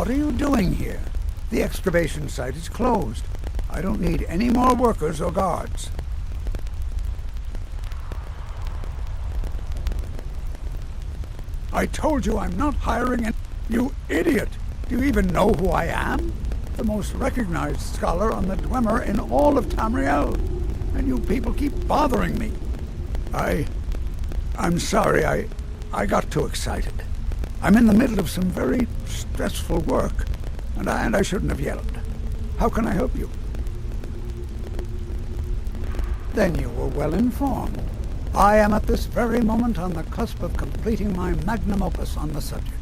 What are you doing here? The excavation site is closed. I don't need any more workers or guards. I told you I'm not hiring an... You idiot! Do you even know who I am? The most recognized scholar on the Dwemer in all of Tamriel. And you people keep bothering me. I'm sorry, I got too excited. I'm in the middle of some very stressful work, and I shouldn't have yelled. How can I help you? Then you were well informed. I am at this very moment on the cusp of completing my magnum opus on the subject.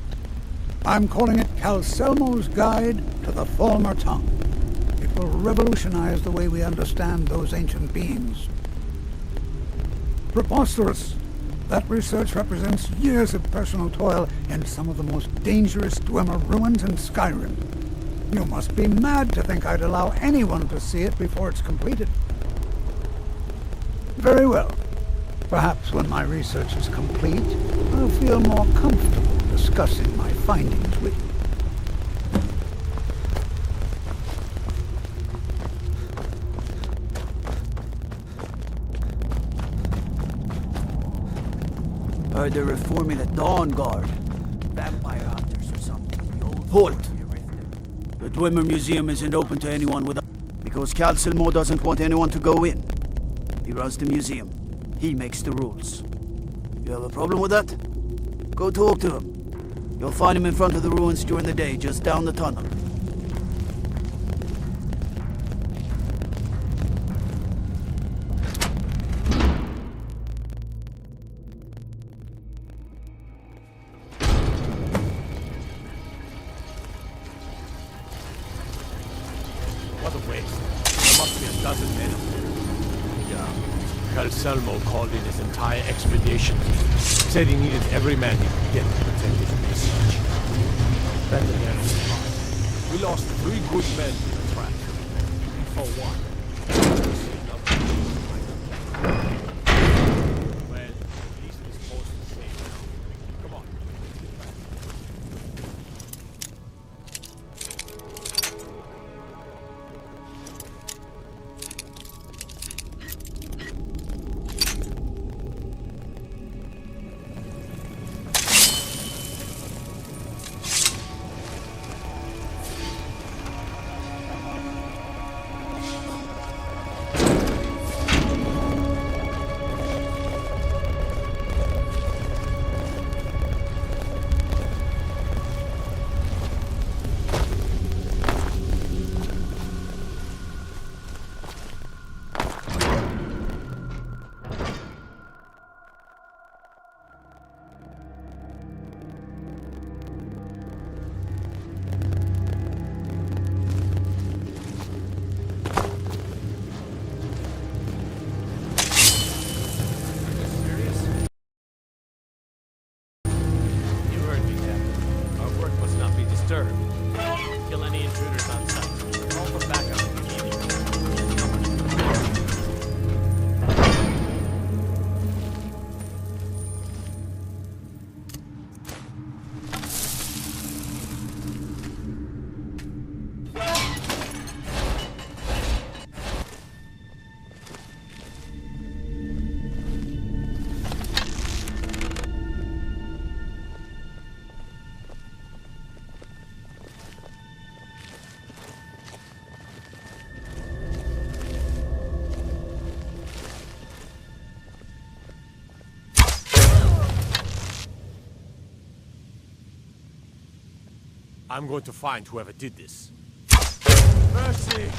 I'm calling it Calcelmo's Guide to the Falmer Tongue. It will revolutionize the way we understand those ancient beings. Preposterous! That research represents years of personal toil in some of the most dangerous Dwemer ruins in Skyrim. You must be mad to think I'd allow anyone to see it before it's completed. Very well. Perhaps when my research is complete, I'll feel more comfortable discussing my findings with you. Heard they're reforming the Dawn Guard. Vampire hunters or something. Halt! The Dwemer Museum isn't open to anyone without... Because Calcelmo doesn't want anyone to go in. He runs the museum. He makes the rules. You have a problem with that? Go talk to him. You'll find him in front of the ruins during the day, just down the tunnel. What a waste. There must be a dozen men up there. Yeah. Calcelmo called in his entire expedition. Said he needed every man he could get to protect his research. Then again, we lost 3 good men to the track. For what? Well, at least this post is safe now. Come on. Kill any intruders on sight. Call for backup immediately. I'm going to find whoever did this. Mercy!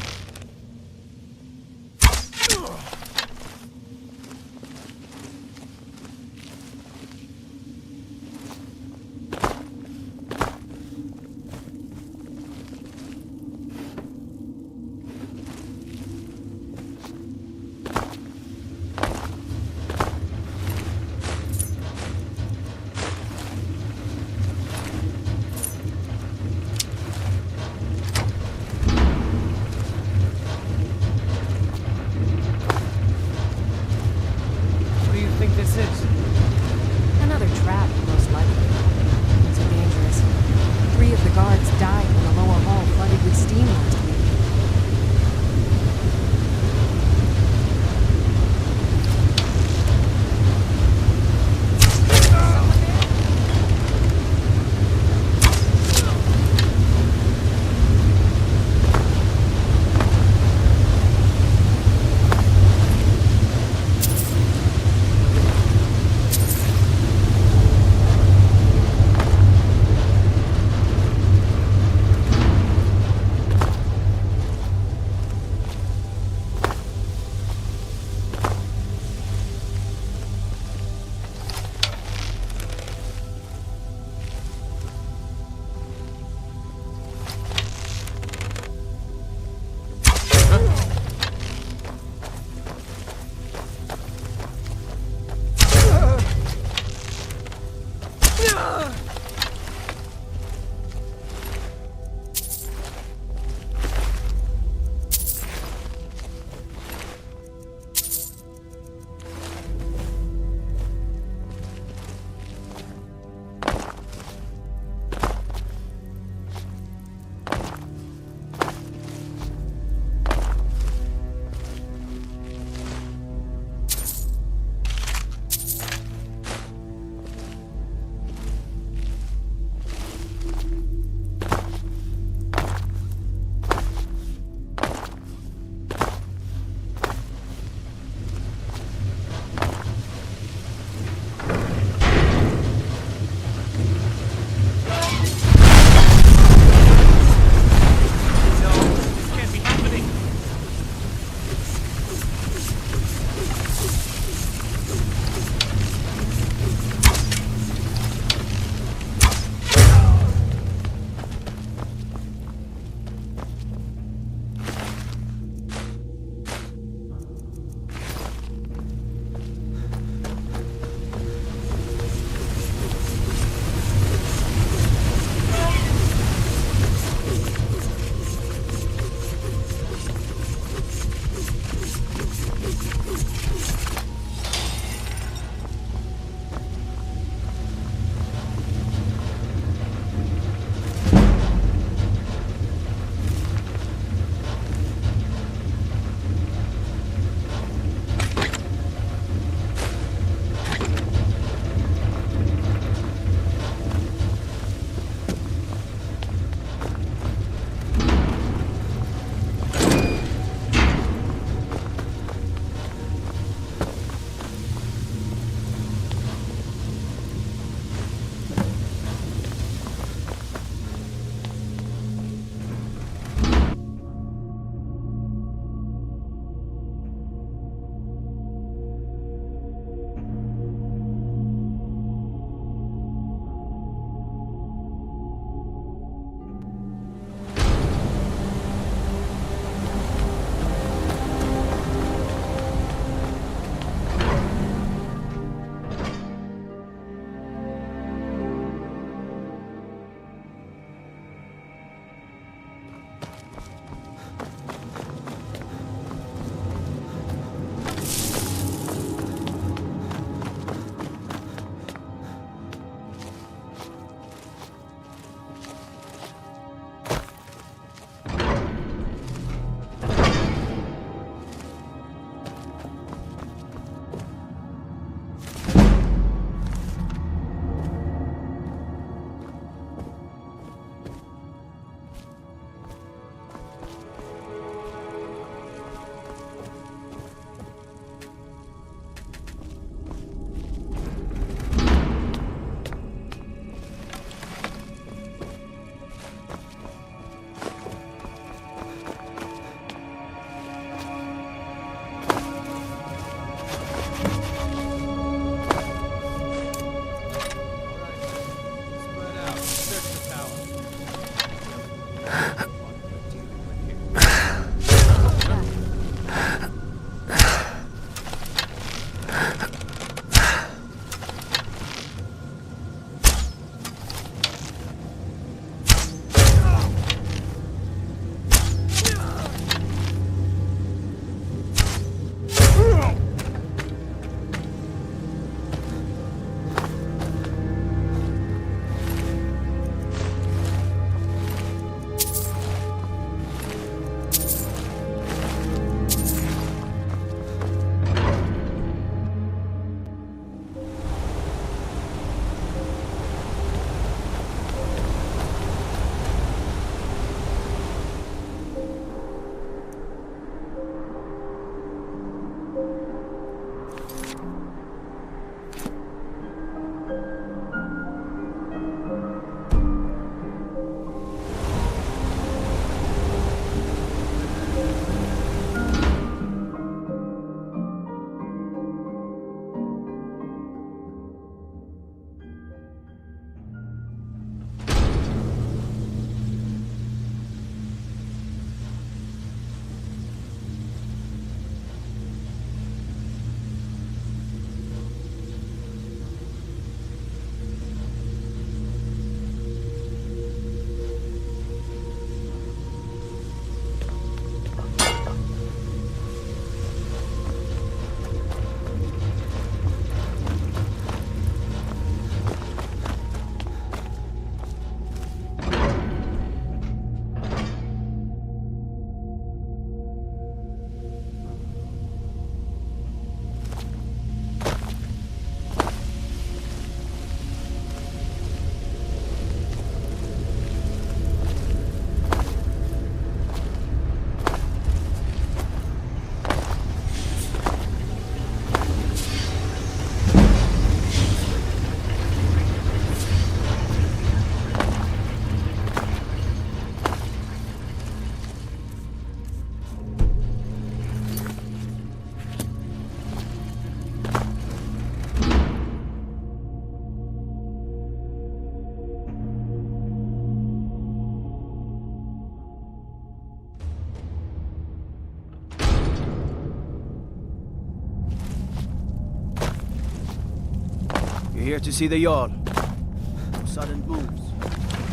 here to see the Jarl. No sudden moves.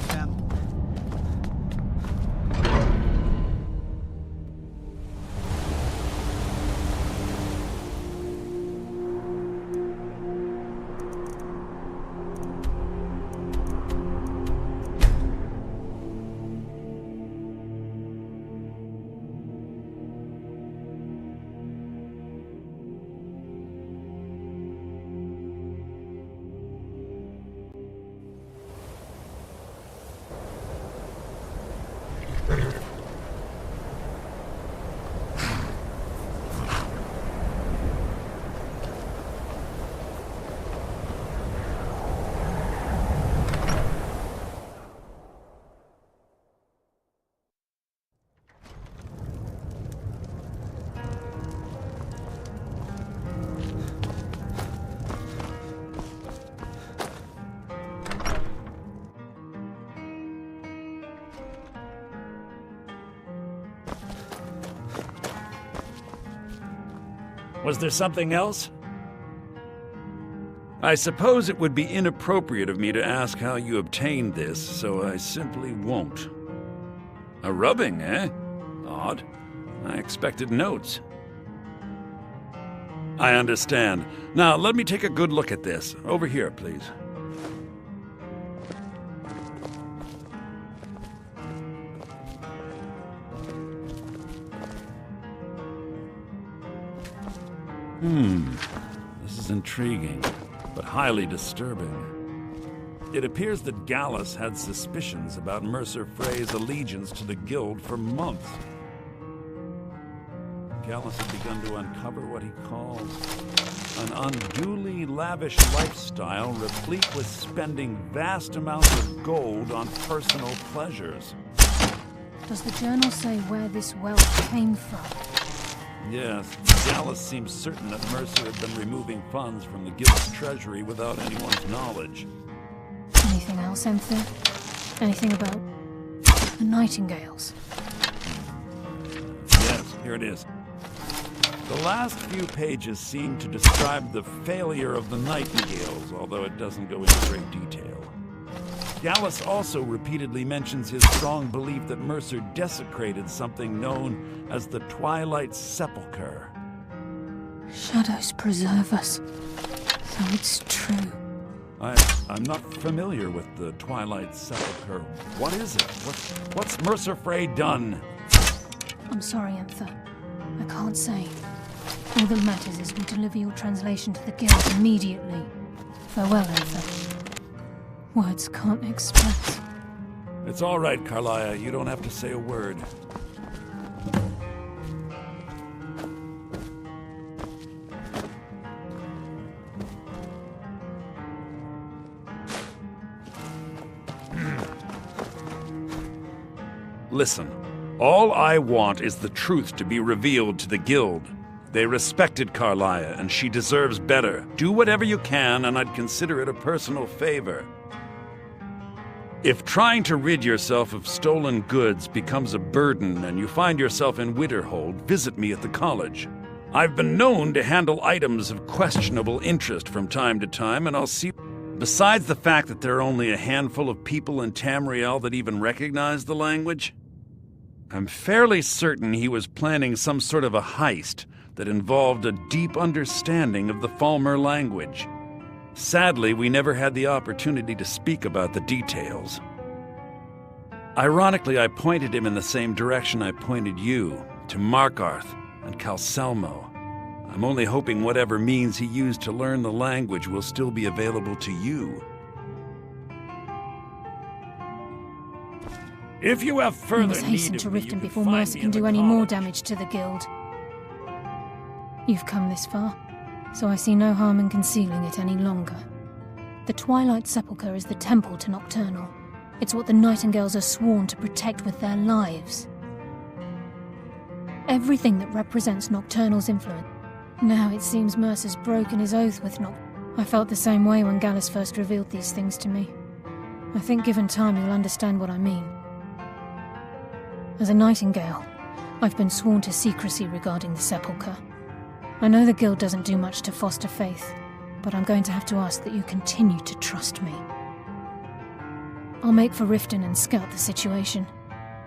Stand. Was there something else? I suppose it would be inappropriate of me to ask how you obtained this, so I simply won't. A rubbing, eh? Odd. I expected notes. I understand. Now, let me take a good look at this. Over here, please. This is intriguing, but highly disturbing. It appears that Gallus had suspicions about Mercer Frey's allegiance to the guild for months. Gallus had begun to uncover what he calls an unduly lavish lifestyle replete with spending vast amounts of gold on personal pleasures. Does the journal say where this wealth came from? Yes, Gallus seems certain that Mercer had been removing funds from the guild's treasury without anyone's knowledge. Anything else, Emthyr? Anything about the Nightingales? Yes, here it is. The last few pages seem to describe the failure of the Nightingales, although it doesn't go into great detail. Gallus also repeatedly mentions his strong belief that Mercer desecrated something known as the Twilight Sepulchre. Shadows preserve us. So it's true. I'm not familiar with the Twilight Sepulchre. What is it? What's Mercer Frey done? I'm sorry, Emthyr. I can't say. All that matters is we deliver your translation to the guild immediately. Farewell, Emthyr. Words can't express. It's all right, Carlia. You don't have to say a word. Listen, all I want is the truth to be revealed to the guild. They respected Carlia, and she deserves better. Do whatever you can, and I'd consider it a personal favor. If trying to rid yourself of stolen goods becomes a burden and you find yourself in Winterhold, visit me at the college. I've been known to handle items of questionable interest from time to time, and I'll see... Besides the fact that there are only a handful of people in Tamriel that even recognize the language, I'm fairly certain he was planning some sort of a heist that involved a deep understanding of the Falmer language. Sadly, we never had the opportunity to speak about the details. Ironically, I pointed him in the same direction I pointed you, to Markarth and Calselmo. I'm only hoping whatever means he used to learn the language will still be available to you. If you have We further must need hasten of to me, Riften you before find Mercer me can in the do any more college. damage to the guild. You've come this far, so I see no harm in concealing it any longer. The Twilight Sepulchre is the temple to Nocturnal. It's what the Nightingales are sworn to protect with their lives. Everything that represents Nocturnal's influence. Now it seems Mercer's broken his oath with I felt the same way when Gallus first revealed these things to me. I think given time you'll understand what I mean. As a Nightingale, I've been sworn to secrecy regarding the Sepulchre. I know the guild doesn't do much to foster faith, but I'm going to have to ask that you continue to trust me. I'll make for Riften and scout the situation.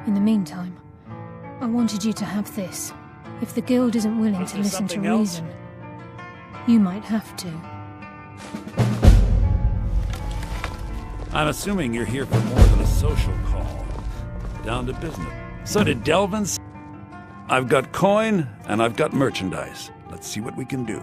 In the meantime, I wanted you to have this. If the Guild isn't willing to listen to reason, you might have to. I'm assuming you're here for more than a social call. Down to business. So did Delvin. I've got coin, and I've got merchandise. Let's see what we can do.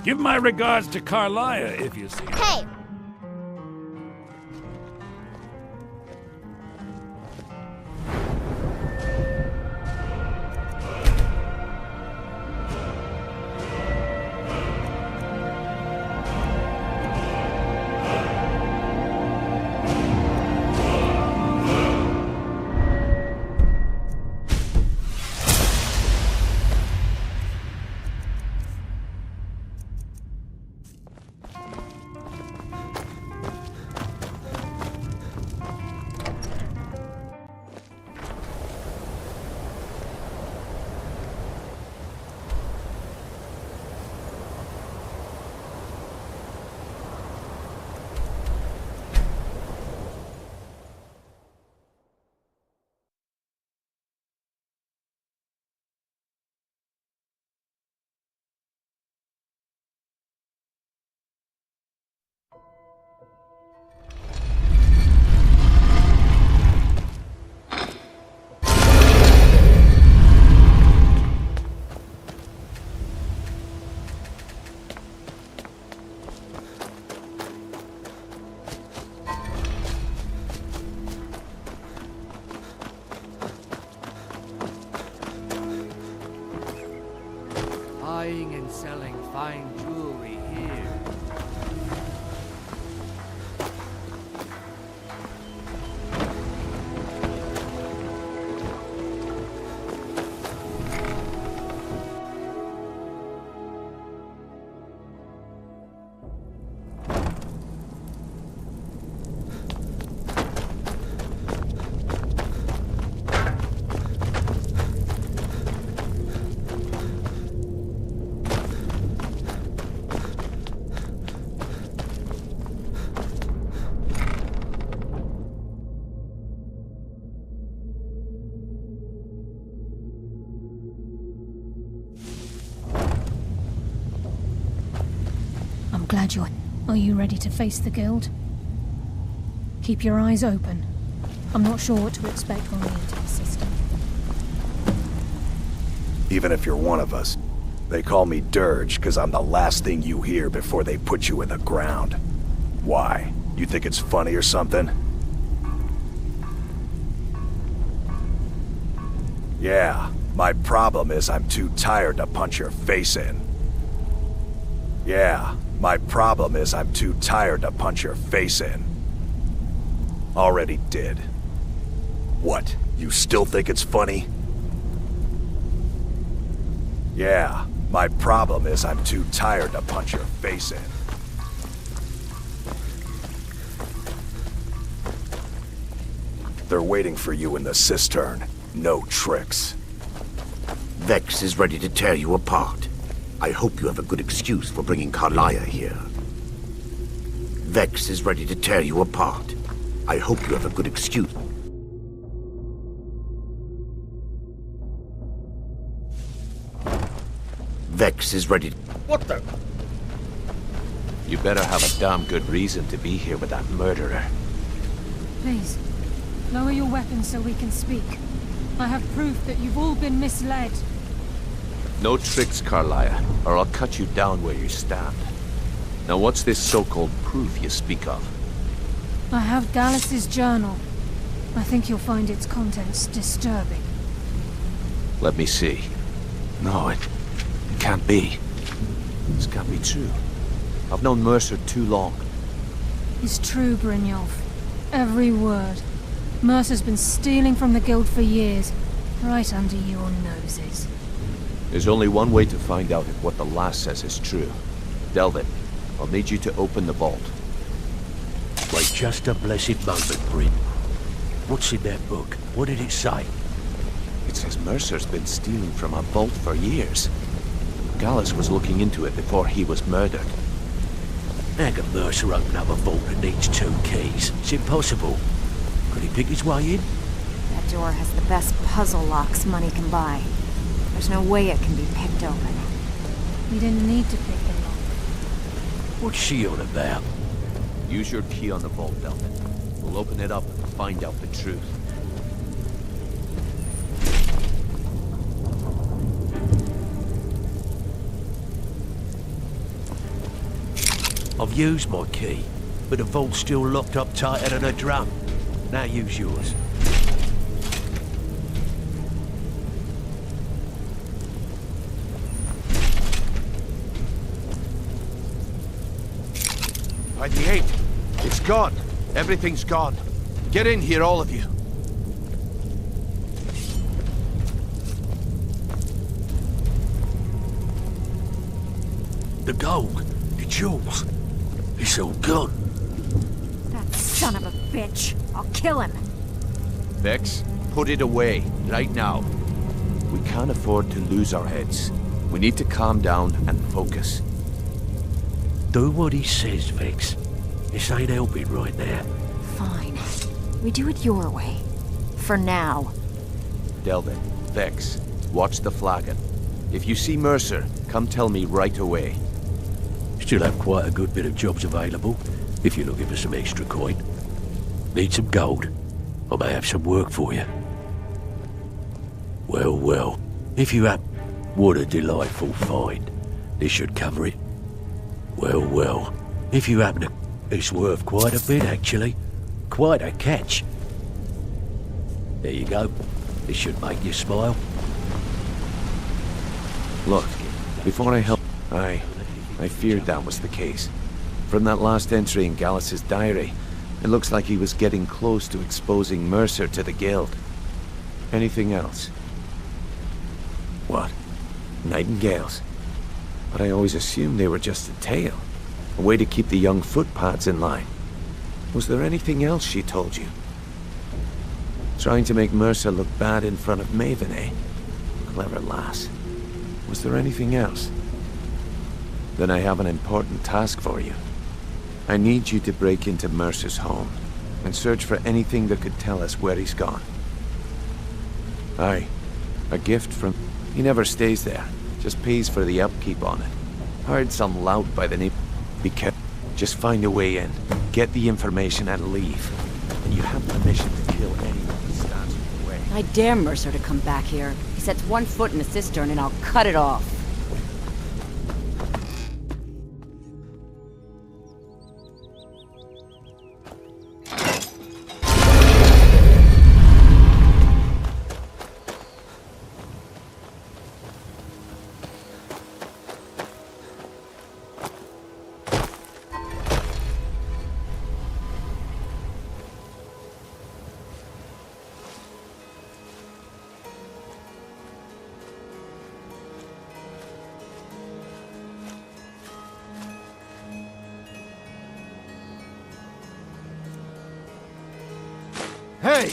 Give my regards to Carlia if you see her. Hey! Buying and selling fine jewelry here. I'm glad you're... Are you ready to face the Guild? Keep your eyes open. I'm not sure what to expect when we enter the system. Even if you're one of us. They call me Dirge because I'm the last thing you hear before they put you in the ground. Why? You think it's funny or something? Yeah, my problem is I'm too tired to punch your face in. Yeah, my problem is I'm too tired to punch your face in. Already did. What, you still think it's funny? Yeah, my problem is I'm too tired to punch your face in. They're waiting for you in the cistern. No tricks. Vex is ready to tear you apart. I hope you have a good excuse for bringing Carlia here. Vex is ready to tear you apart. I hope you have a good excuse. Vex is ready. What the? You better have a damn good reason to be here with that murderer. Please, lower your weapons so we can speak. I have proof that you've all been misled. No tricks, Carlia, or I'll cut you down where you stand. Now what's this so-called proof you speak of? I have Gallus' journal. I think you'll find its contents disturbing. Let me see. No, it can't be. This can't be true. I've known Mercer too long. It's true, Brynjolf. Every word. Mercer's been stealing from the Guild for years, right under your noses. There's only one way to find out if what the lass says is true. Delvin, I'll need you to open the vault. Wait just a blessed moment, Bryn. What's in that book? What did it say? It says Mercer's been stealing from a vault for years. Gallus was looking into it before he was murdered. How can Mercer open up a vault that needs 2 keys? It's impossible. Could he pick his way in? That door has the best puzzle locks money can buy. There's no way it can be picked open. We didn't need to pick the lock. What's she on about? Use your key on the vault, Delvin. We'll open it up and find out the truth. I've used my key, but the vault's still locked up tighter than a drum. Now use yours. By the 8. It's gone. Everything's gone. Get in here, all of you. The gold, the jewels, it's all gone. That son of a bitch. I'll kill him. Vex, put it away, right now. We can't afford to lose our heads. We need to calm down and focus. Do what he says, Vex. This ain't helping right now. Fine. We do it your way. For now. Delvin, Vex, watch the flagon. If you see Mercer, come tell me right away. Still have quite a good bit of jobs available, if you're looking for some extra coin. Need some gold? I may have some work for you. Well, well, if you have... What a delightful find. This should cover it. Well, well, if you happen to... It's worth quite a bit, actually. Quite a catch. There you go. This should make you smile. Look, before I help... I feared that was the case. From that last entry in Gallus's diary, it looks like he was getting close to exposing Mercer to the Guild. Anything else? What? Nightingales? But I always assumed they were just a tale. A way to keep the young footpads in line. Was there anything else she told you? Trying to make Mercer look bad in front of Maven, eh? Clever lass. Was there anything else? Then I have an important task for you. I need you to break into Mercer's home and search for anything that could tell us where he's gone. Aye, a gift from... He never stays there, just pays for the upkeep on it. Hired some lout by the name... Be careful. Just find a way in, get the information and leave. And you have permission to kill anyone who stands in the way. I dare Mercer to come back here. He sets 1 foot in a cistern and I'll cut it off. Hey!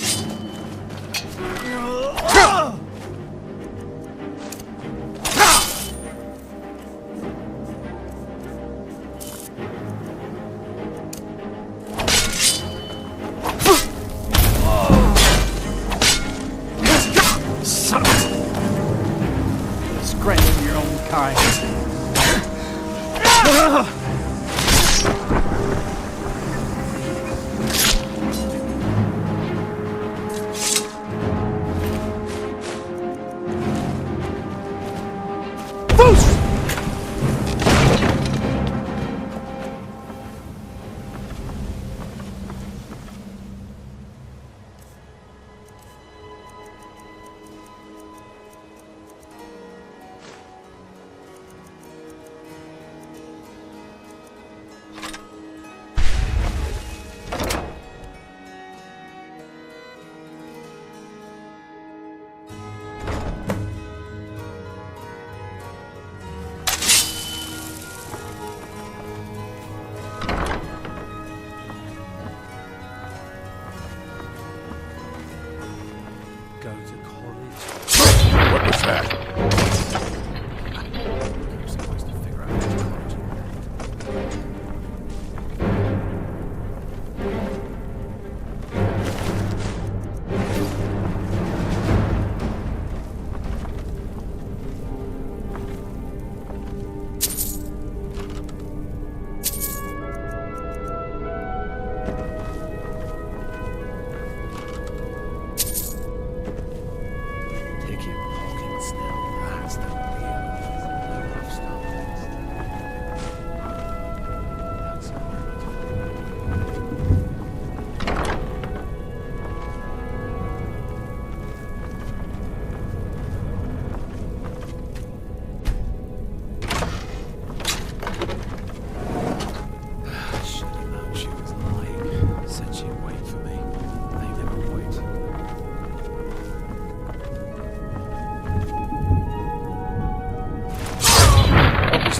that?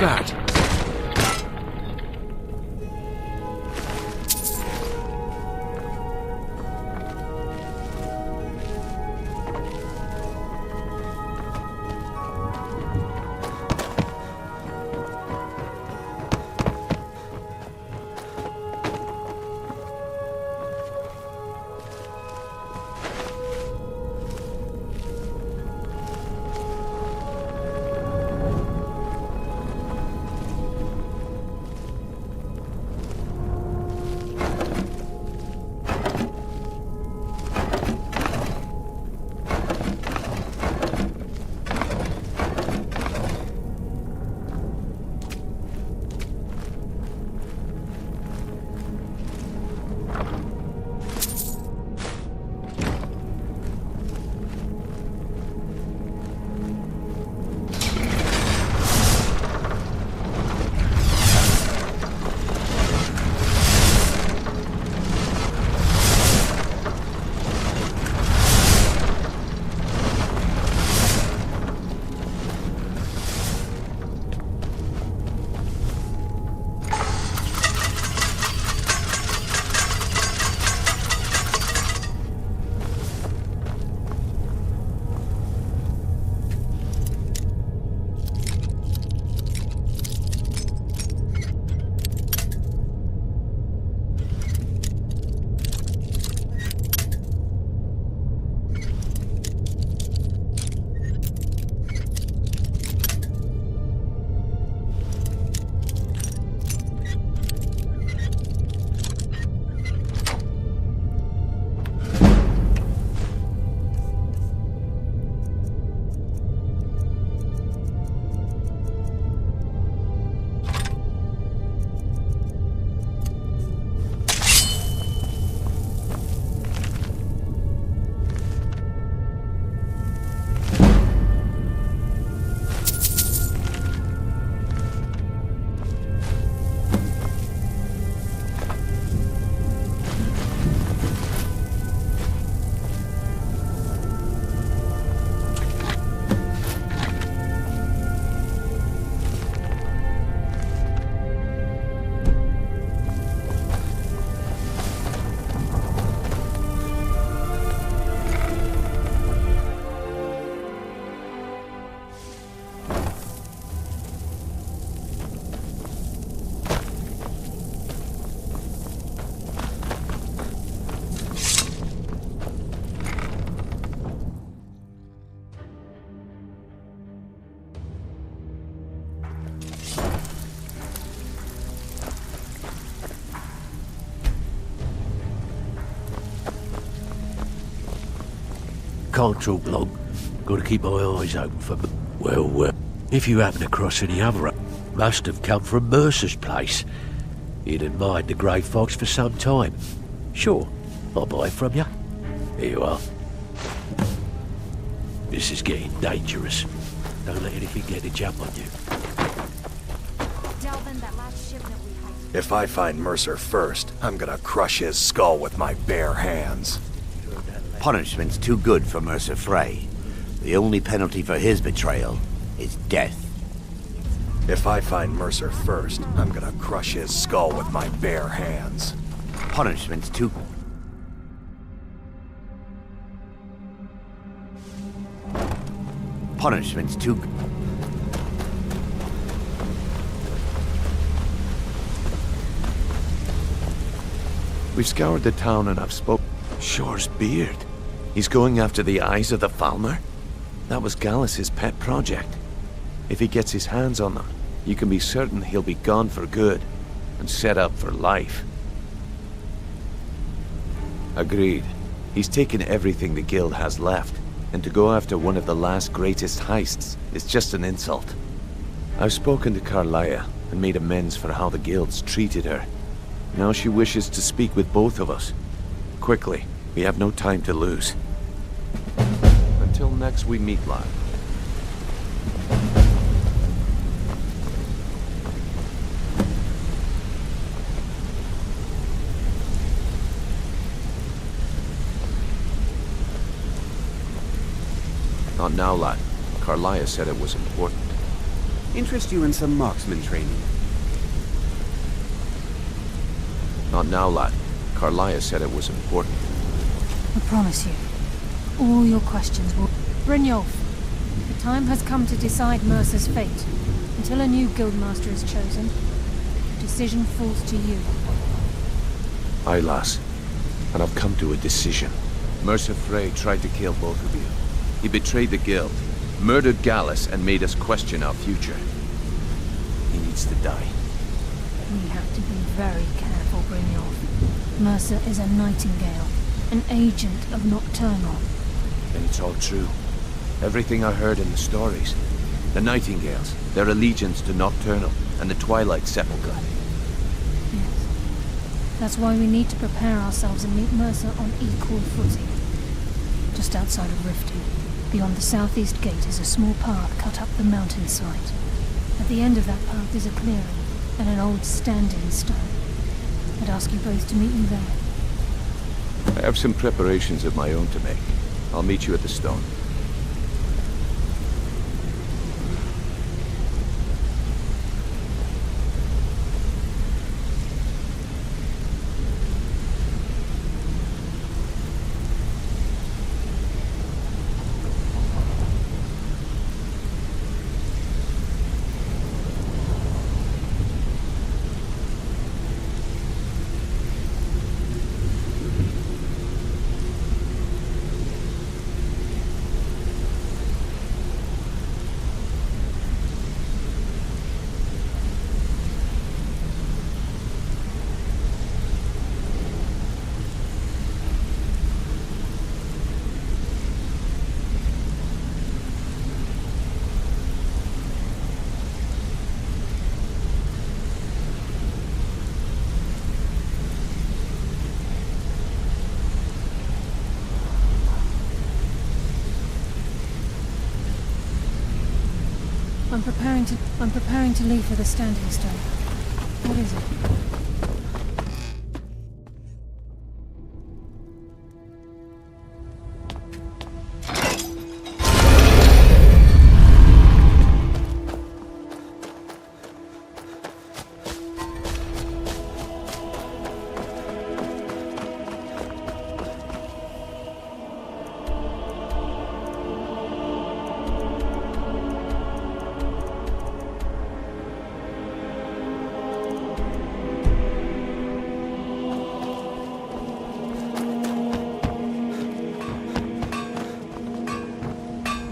That? Can't talk long. Gotta keep my eyes open for... Well, if you happen across any other... Must have come from Mercer's place. He'd admired the grey fox for some time. Sure, I'll buy it from you. Here you are. This is getting dangerous. Don't let anything get a jump on you. Delvin, that last shipment we hiked. If I find Mercer first, I'm gonna crush his skull with my bare hands. Punishment's too good for Mercer Frey. The only penalty for his betrayal is death. If I find Mercer first, I'm gonna crush his skull with my bare hands. Punishment's too... punishment's too... We've scoured the town and I've spoke... Shore's beard. He's going after the eyes of the Falmer? That was Gallus's pet project. If he gets his hands on them, you can be certain he'll be gone for good, and set up for life. Agreed. He's taken everything the guild has left, and to go after one of the last greatest heists is just an insult. I've spoken to Carlia and made amends for how the guild's treated her. Now she wishes to speak with both of us. Quickly, we have no time to lose. Until next we meet, lad. Not now, lad. Carlia said it was important. Interest you in some marksman training? Not now, lad. Carlia said it was important. I promise you, all your questions will... Brynjolf, the time has come to decide Mercer's fate. Until a new guildmaster is chosen, the decision falls to you. Aye, lass. And I've come to a decision. Mercer Frey tried to kill both of you. He betrayed the guild, murdered Gallus, and made us question our future. He needs to die. We have to be very careful, Brynjolf. Mercer is a Nightingale, an agent of Nocturnal. And it's all true. Everything I heard in the stories. The Nightingales, their allegiance to Nocturnal, and the Twilight Sepulchre. Yes. That's why we need to prepare ourselves and meet Mercer on equal footing. Just outside of Riften, beyond the southeast gate, is a small path cut up the mountainside. At the end of that path is a clearing, and an old standing stone. I'd ask you both to meet me there. I have some preparations of my own to make. I'll meet you at the stone. I'm preparing to leave for the standing stone. What is it?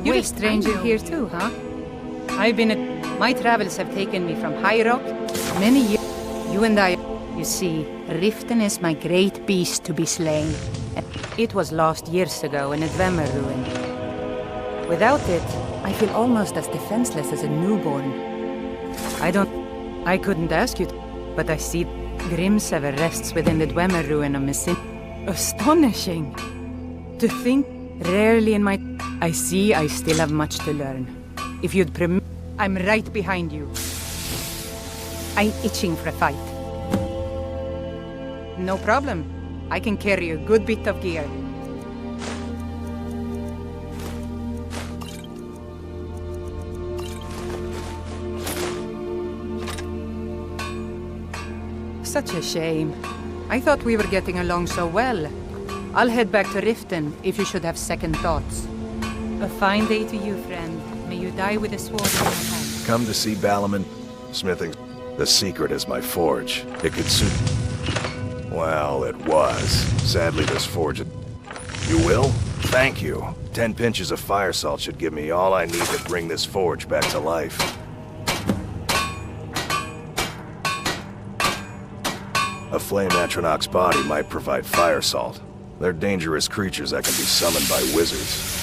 You're a stranger here too, huh? My travels have taken me from High Rock many years. You and I... You see, Riften is my great beast to be slain. It was lost years ago in a Dwemer ruin. Without it, I feel almost as defenseless as a newborn. I couldn't ask you, but I see Grimsever rests within the Dwemer ruin of Messin. Astonishing! To think, rarely in my... I see I still have much to learn. If you'd I'm right behind you. I'm itching for a fight. No problem. I can carry a good bit of gear. Such a shame. I thought we were getting along so well. I'll head back to Riften if you should have second thoughts. A fine day to you, friend. May you die with a sword in your hand. Come to see Balaman? Smithing. The secret is my forge. It could suit... Well, it was. Sadly, this forge... You will? Thank you. 10 pinches of fire salt should give me all I need to bring this forge back to life. A flame Atronach's body might provide fire salt. They're dangerous creatures that can be summoned by wizards.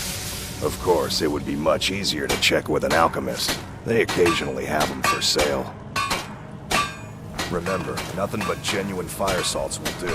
Of course, it would be much easier to check with an alchemist. They occasionally have them for sale. Remember, nothing but genuine fire salts will do.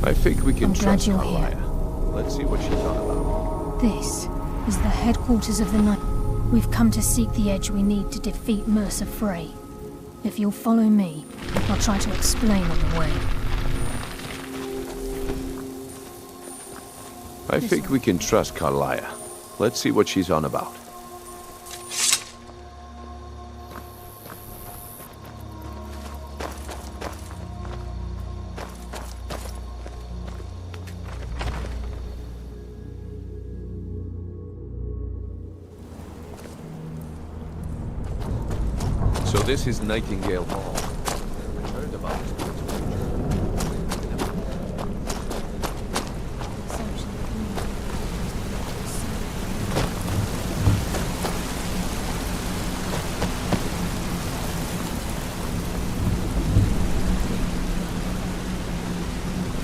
I think we can trust you're here. Carlia. Let's see what she's on about. This is the headquarters of the Night. We've come to seek the edge we need to defeat Mercer Frey. If you'll follow me, I'll try to explain on the way. I think we can trust Carlia. Let's see what she's on about. So this is Nightingale Hall. I heard about it.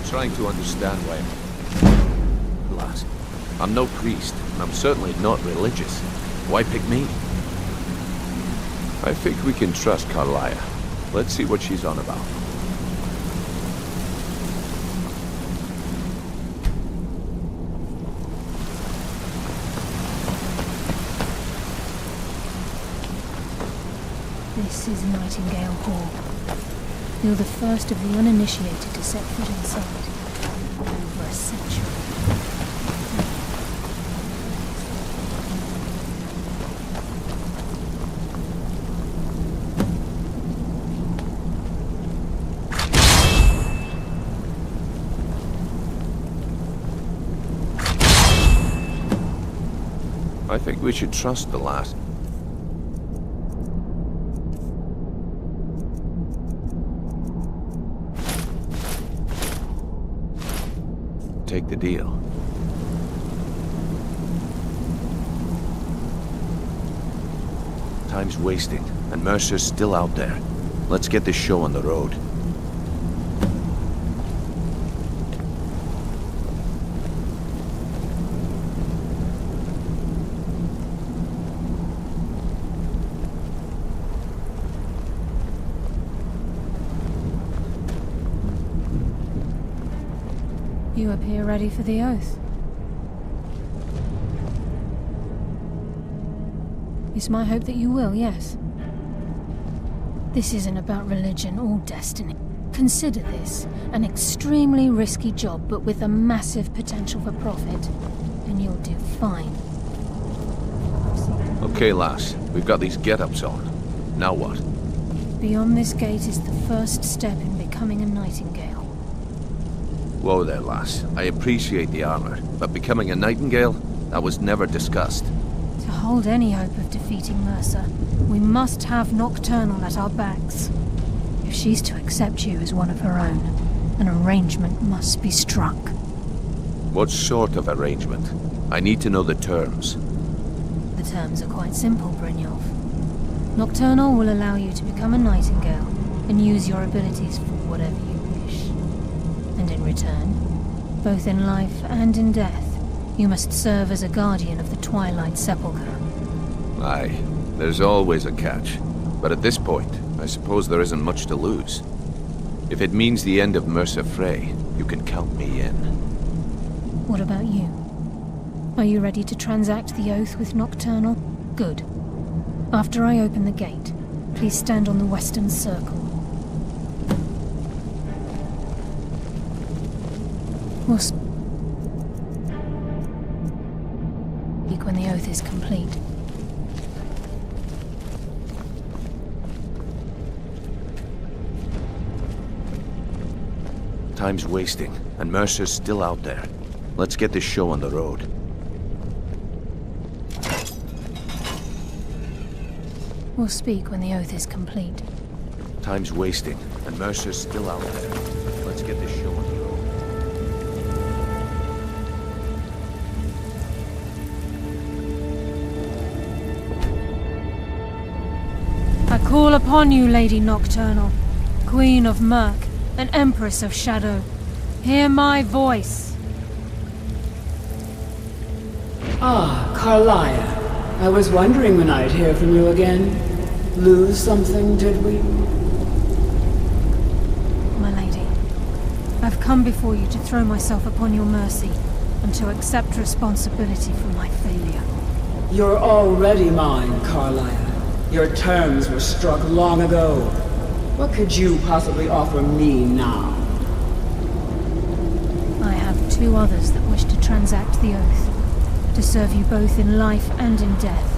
Trying to understand why last. I'm no priest, and I'm certainly not religious. Why pick me? I think we can trust Carlia. Let's see what she's on about. This is Nightingale Hall. You're the first of the uninitiated to set foot inside. Over a century. I think we should trust the last. Take the deal. Time's wasting, and Mercer's still out there. Let's get this show on the road. You appear ready for the oath. It's my hope that you will, yes. This isn't about religion or destiny. Consider this an extremely risky job, but with a massive potential for profit, and you'll do fine. Okay, lass. We've got these get-ups on. Now what? Beyond this gate is the first step in becoming a nightingale. Whoa there, lass. I appreciate the armor, but becoming a nightingale? That was never discussed. To hold any hope of defeating Mercer, we must have Nocturnal at our backs. If she's to accept you as one of her own, an arrangement must be struck. What sort of arrangement? I need to know the terms. The terms are quite simple, Brynjolf. Nocturnal will allow you to become a nightingale and use your abilities for whatever you wish. And in return, both in life and in death, you must serve as a guardian of the Twilight Sepulchre. Aye, there's always a catch. But at this point, I suppose there isn't much to lose. If it means the end of Mercer Frey, you can count me in. What about you? Are you ready to transact the oath with Nocturnal? Good. After I open the gate, please stand on the western circle. We'll speak when the oath is complete. Time's wasting, and Mercer's still out there. Let's get this show on the road. We'll speak when the oath is complete. Time's wasting, and Mercer's still out there. Let's get this show on the road. I call upon you, Lady Nocturnal, Queen of Murk, and Empress of Shadow. Hear my voice. Ah, Carlia. I was wondering when I'd hear from you again. Lose something, did we? My lady, I've come before you to throw myself upon your mercy, and to accept responsibility for my failure. You're already mine, Carlia. Your terms were struck long ago. What could you possibly offer me now? I have two others that wish to transact the oath, to serve you both in life and in death.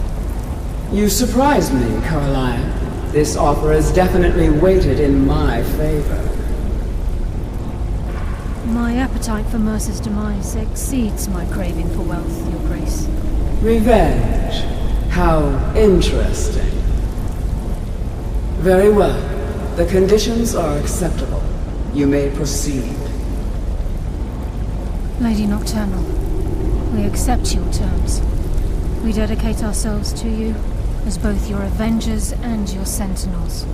You surprise me, Carlia. This offer is definitely weighted in my favor. My appetite for Mercer's demise exceeds my craving for wealth, Your Grace. Revenge. How interesting. Very well. The conditions are acceptable. You may proceed. Lady Nocturnal, we accept your terms. We dedicate ourselves to you as both your avengers and your sentinels.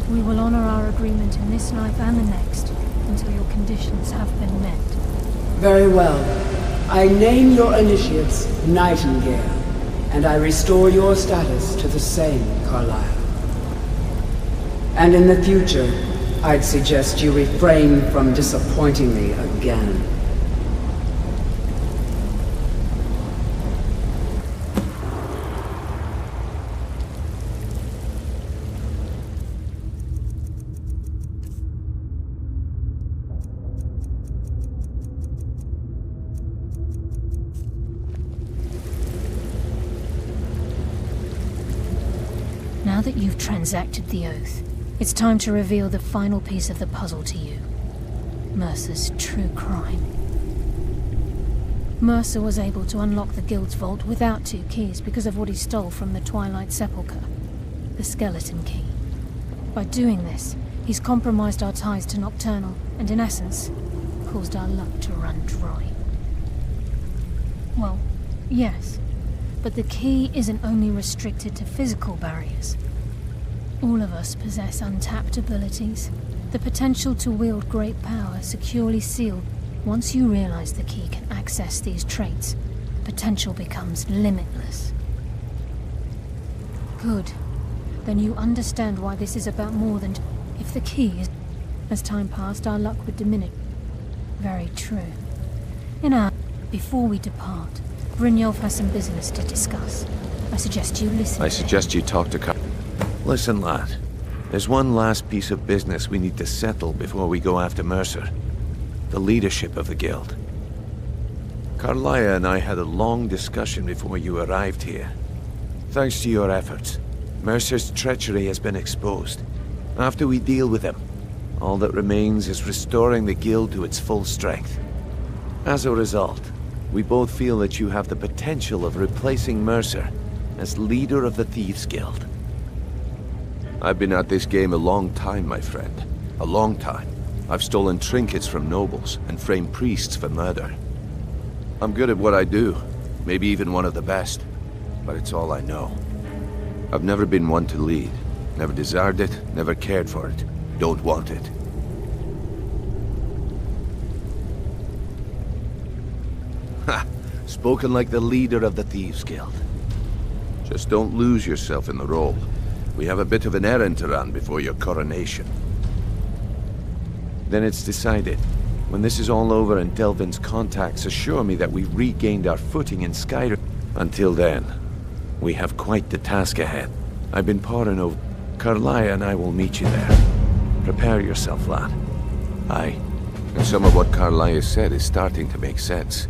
We will honor our agreement in this life and the next until your conditions have been met. Very well. I name your initiates Nightingale, and I restore your status to the same, Carlisle. And in the future, I'd suggest you refrain from disappointing me again. Now that you've transacted the oath, it's time to reveal the final piece of the puzzle to you. Mercer's true crime. Mercer was able to unlock the Guild's vault without 2 keys because of what he stole from the Twilight Sepulchre, the skeleton key. By doing this, he's compromised our ties to Nocturnal, and in essence, caused our luck to run dry. Well, yes, but the key isn't only restricted to physical barriers. All of us possess untapped abilities, the potential to wield great power securely sealed. Once you realize the key can access these traits, potential becomes limitless. Good. Then you understand why this is about more than... If the key is... As time passed, our luck would diminish. Very true. Before we depart, Brynjolf has some business to discuss. I suggest you listen. I suggest you talk to Listen, lad. There's one last piece of business we need to settle before we go after Mercer. The leadership of the guild. Carlia and I had a long discussion before you arrived here. Thanks to your efforts, Mercer's treachery has been exposed. After we deal with him, all that remains is restoring the guild to its full strength. As a result, we both feel that you have the potential of replacing Mercer as leader of the Thieves' Guild. I've been at this game a long time, my friend. A long time. I've stolen trinkets from nobles and framed priests for murder. I'm good at what I do, maybe even one of the best, but it's all I know. I've never been one to lead. Never desired it, never cared for it. Don't want it. Ha! Spoken like the leader of the Thieves' Guild. Just don't lose yourself in the role. We have a bit of an errand to run before your coronation. Then it's decided. When this is all over and Delvin's contacts assure me that we've regained our footing in Skyrim. Until then, we have quite the task ahead. I've been poring over. Carlia and I will meet you there. Prepare yourself, lad. Aye. And some of what Carlia said is starting to make sense.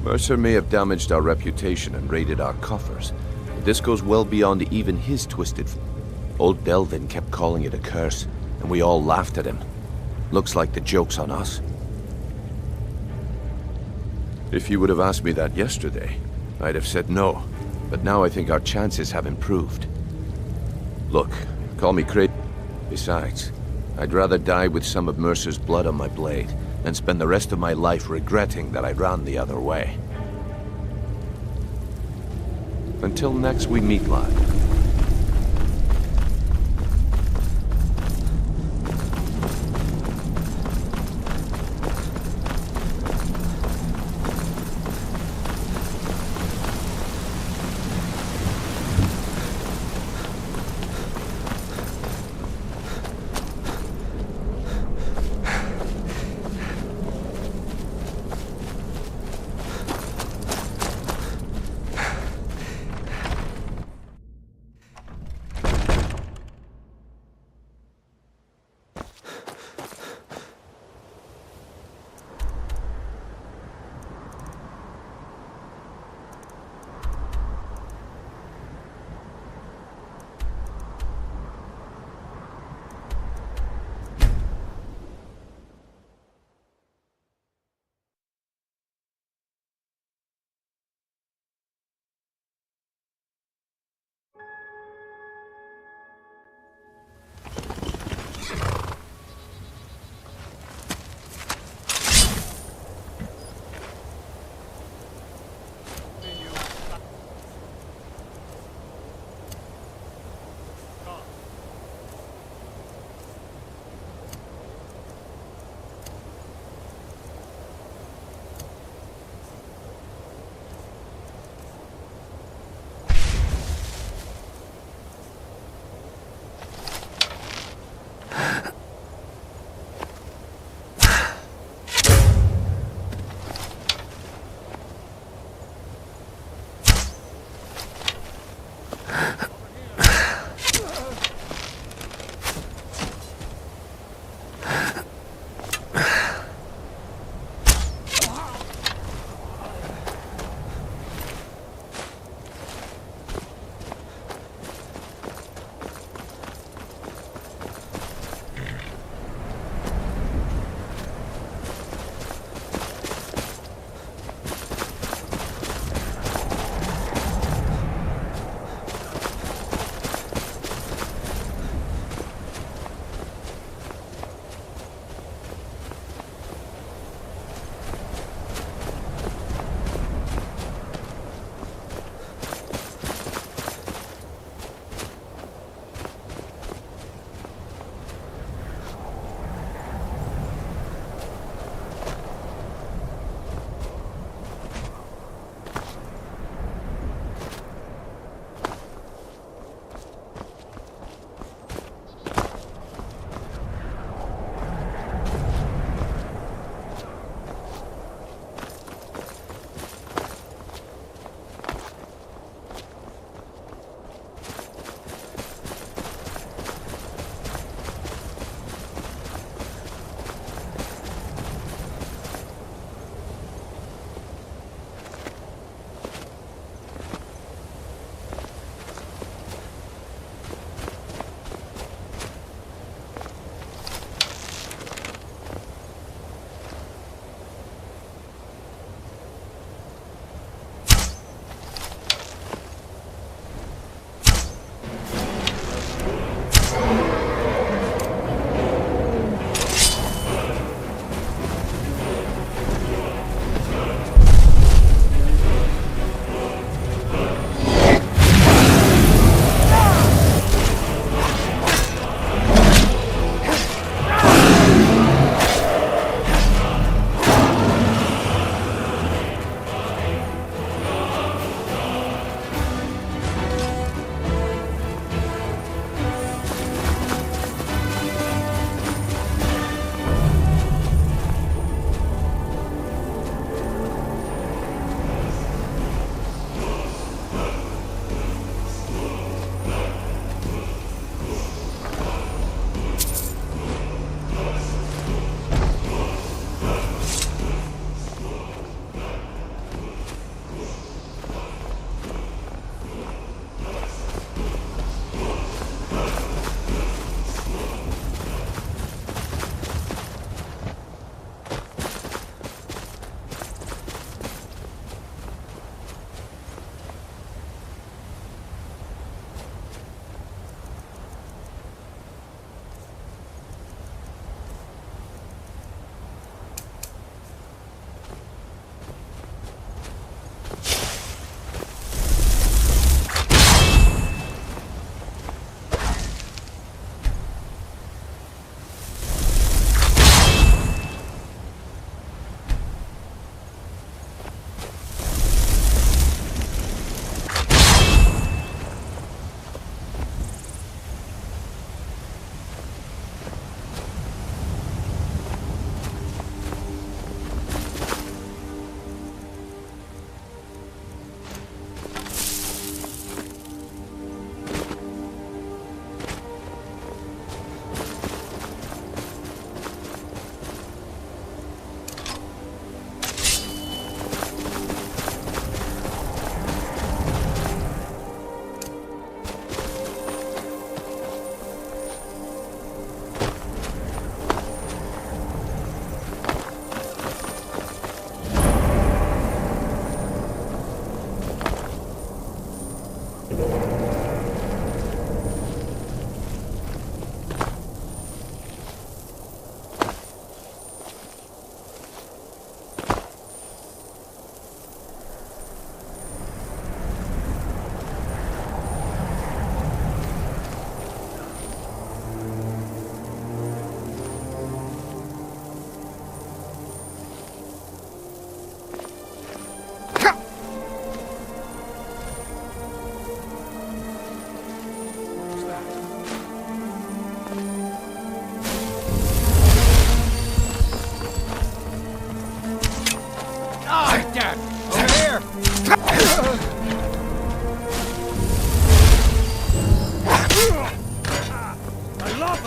Mercer may have damaged our reputation and raided our coffers, but this goes well beyond even his twisted... Old Delvin kept calling it a curse, and we all laughed at him. Looks like the joke's on us. If you would have asked me that yesterday, I'd have said no, but now I think our chances have improved. Look, call me crazy. Besides, I'd rather die with some of Mercer's blood on my blade than spend the rest of my life regretting that I ran the other way. Until next we meet, lad.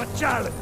a challenge!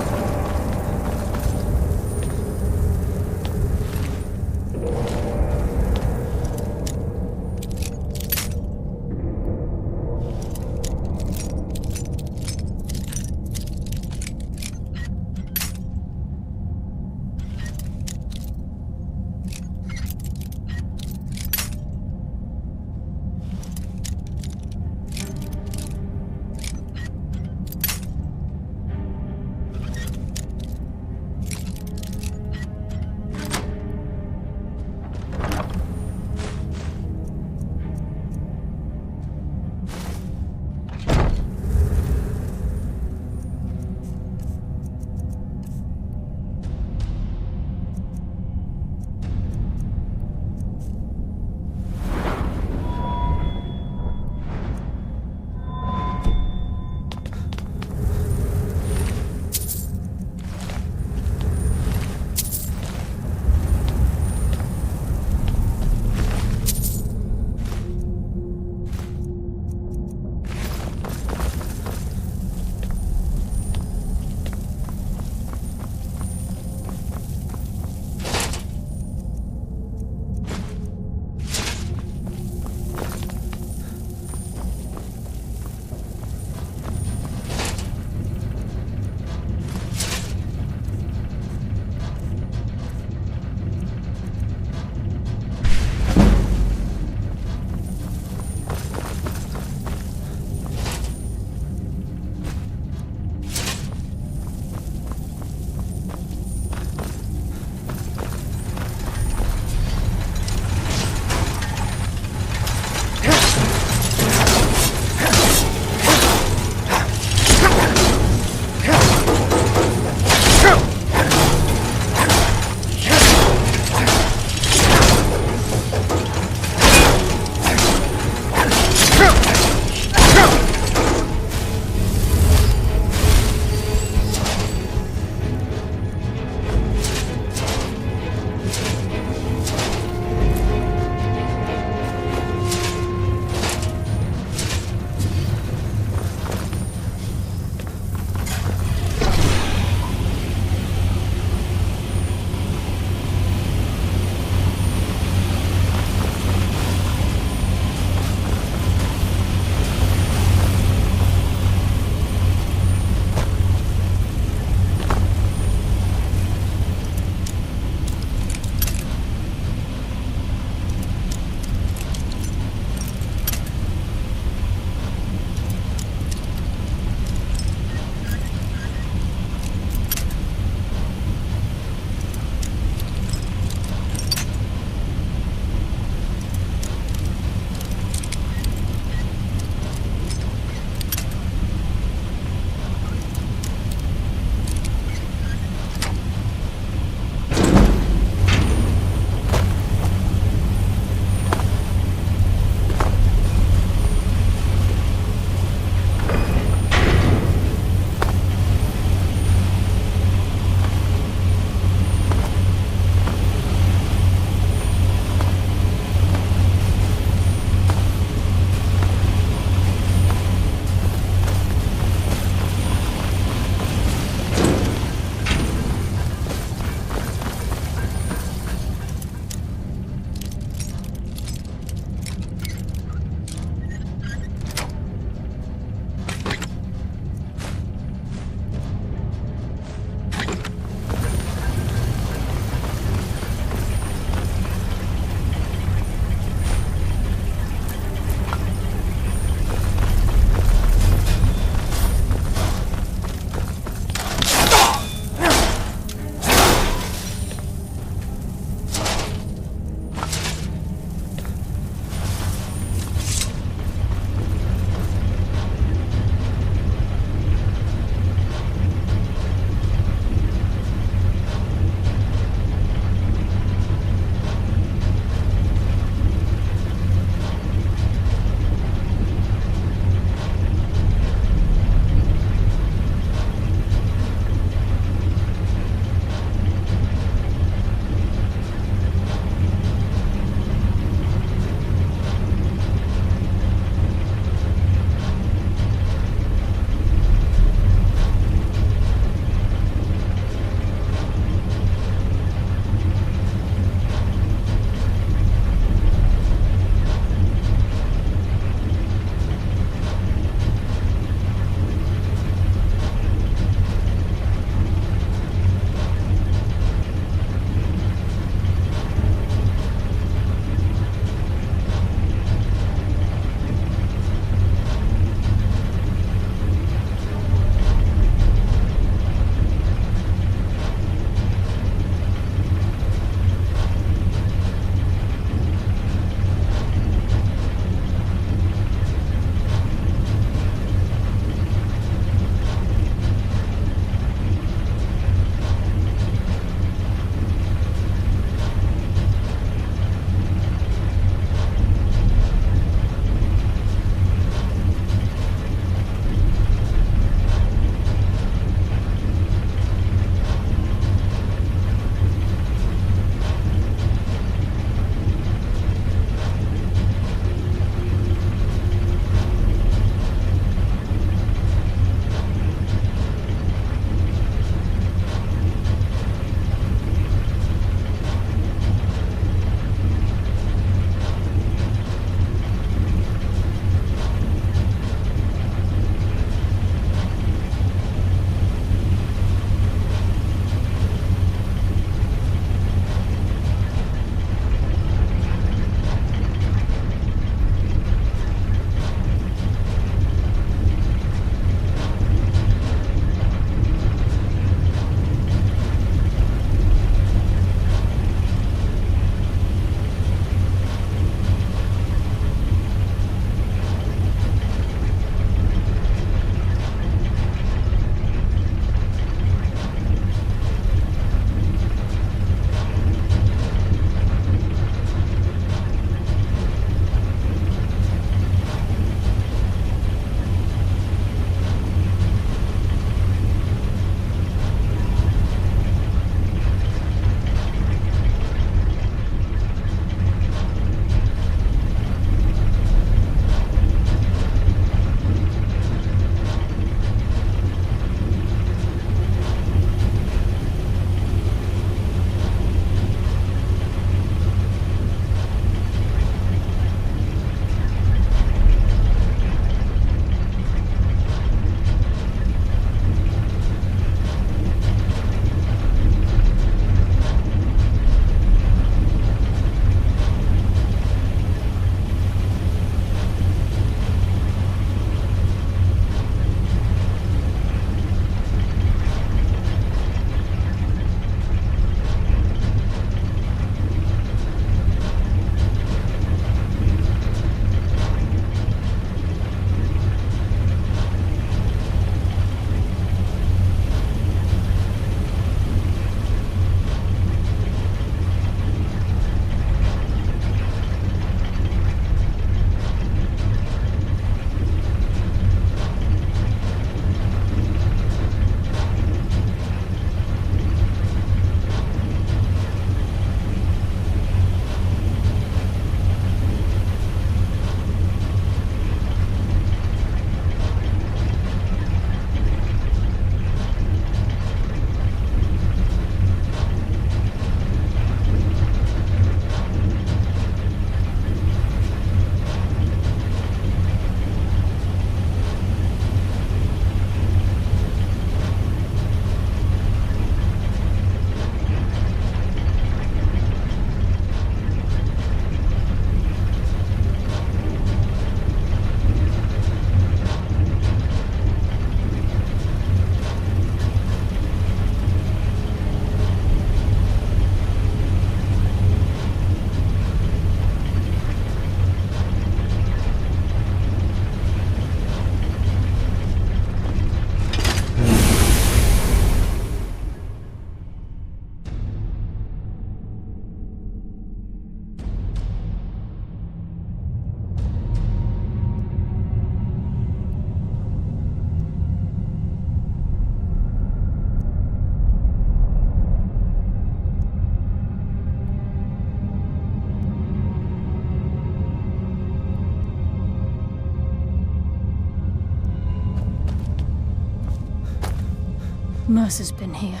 Mercer's been here.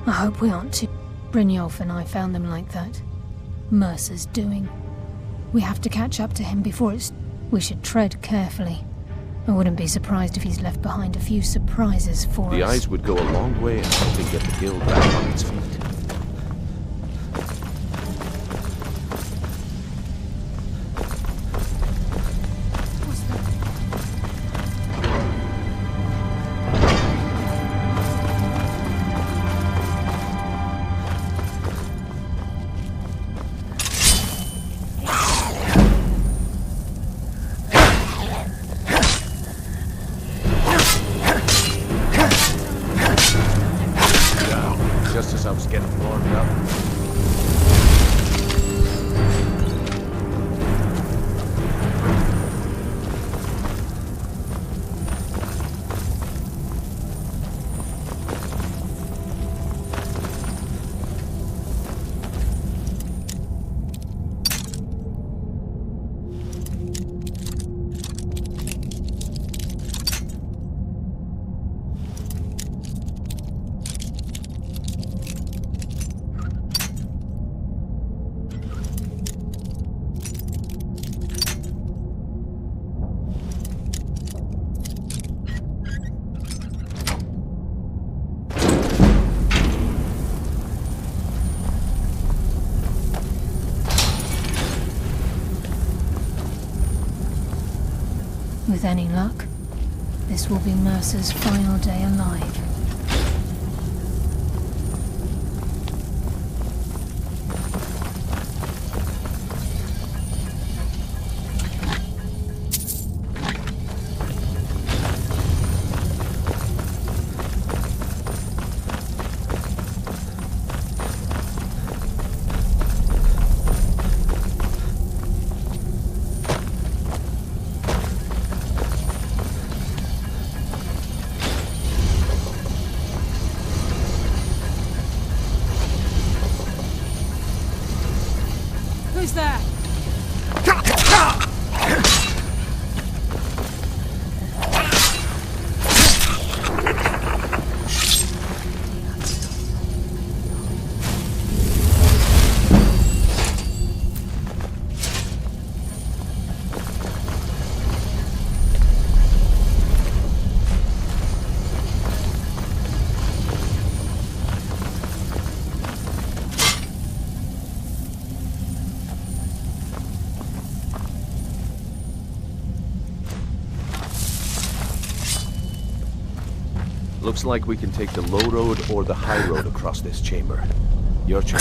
I hope we aren't too... Brynjolf and I found them like that. Mercer's doing. We have to catch up to him before it's... We should tread carefully. I wouldn't be surprised if he's left behind a few surprises for us. The eyes would go a long way in helping get the guild back on its feet. Just as I was getting warmed up. With any luck, this will be Mercer's final day alive. Who's there? Looks like we can take the low road or the high road across this chamber. Your choice.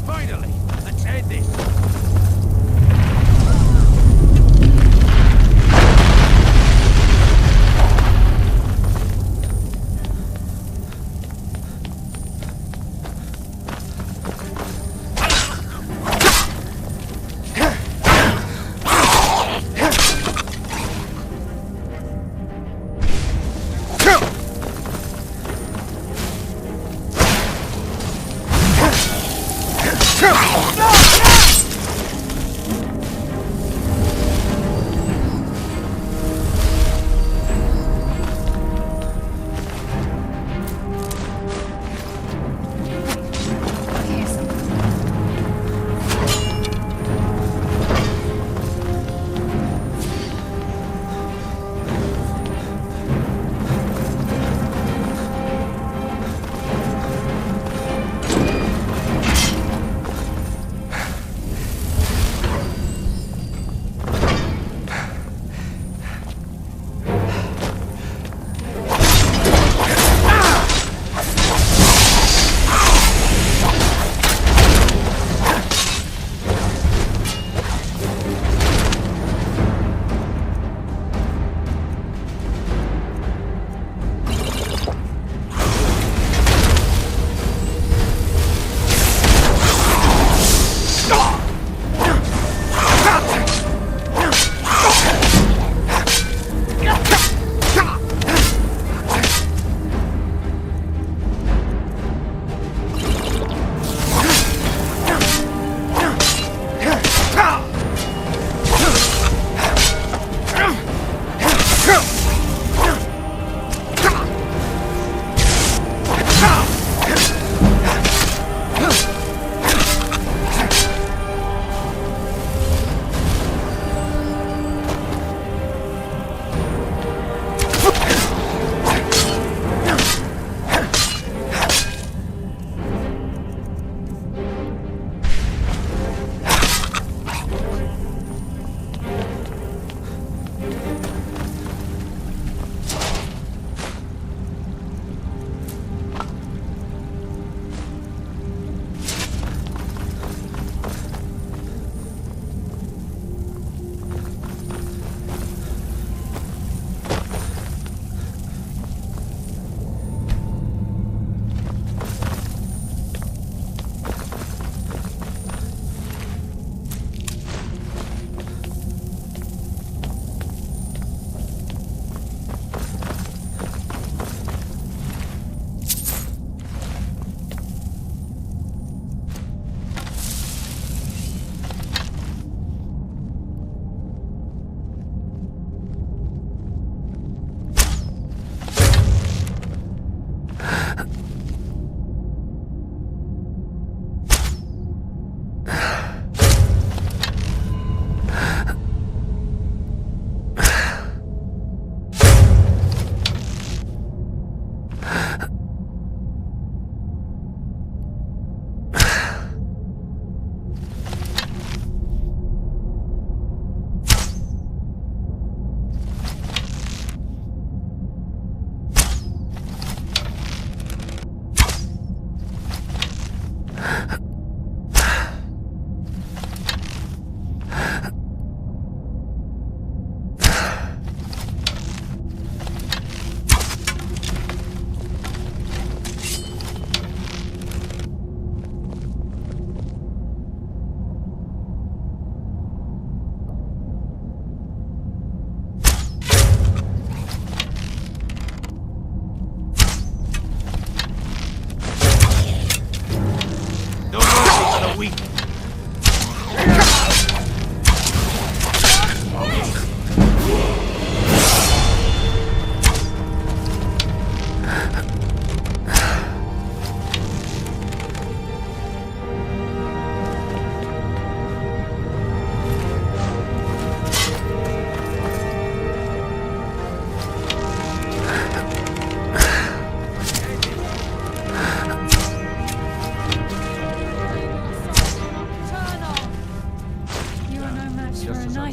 Finally, let's end this.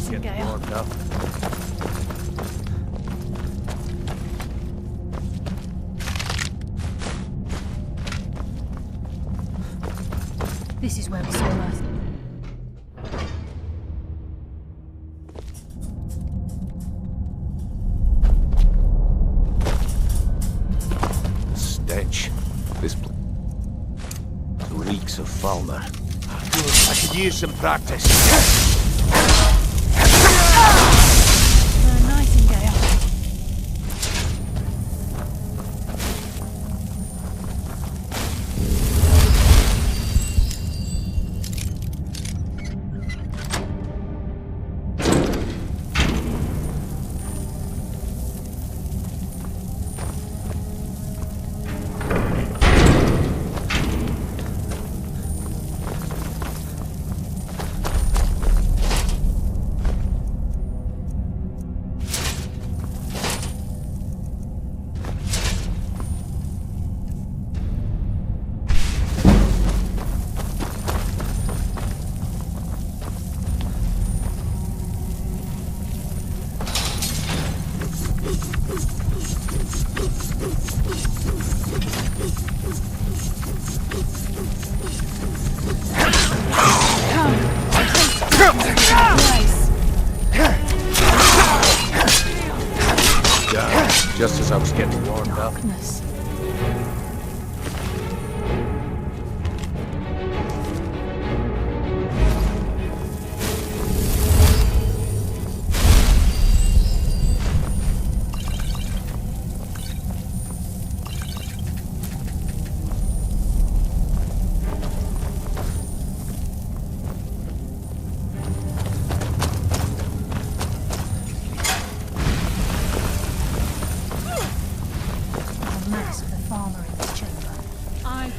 Nightingale. Warmed up. This is where we saw Earth. Stench. This reeks of Falmer. I could use some practice. Nightingale. Just as I was getting warmed up. Darkness. Mass of the farmer in this chamber. I'm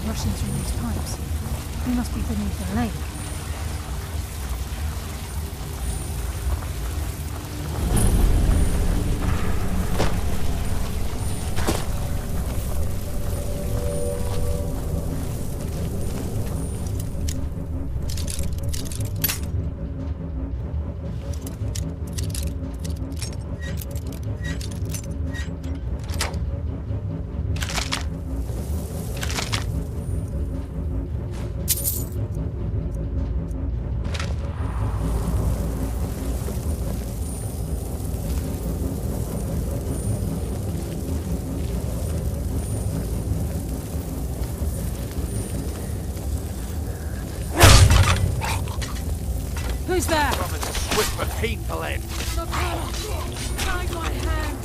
rushing through these pipes. We must be beneath the lake. Who's there? Promise a swift but painful end. Guide my hand.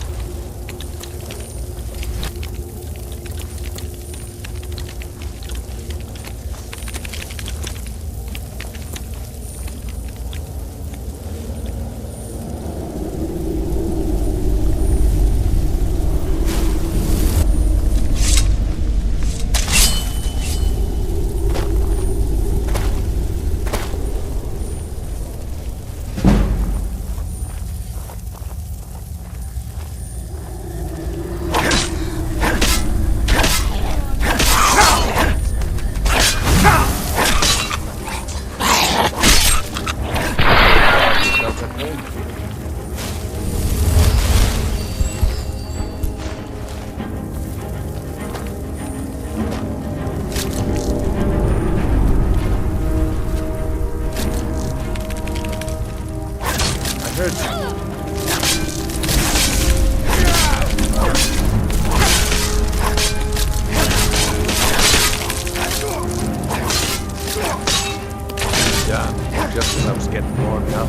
Just as I was getting warmed up.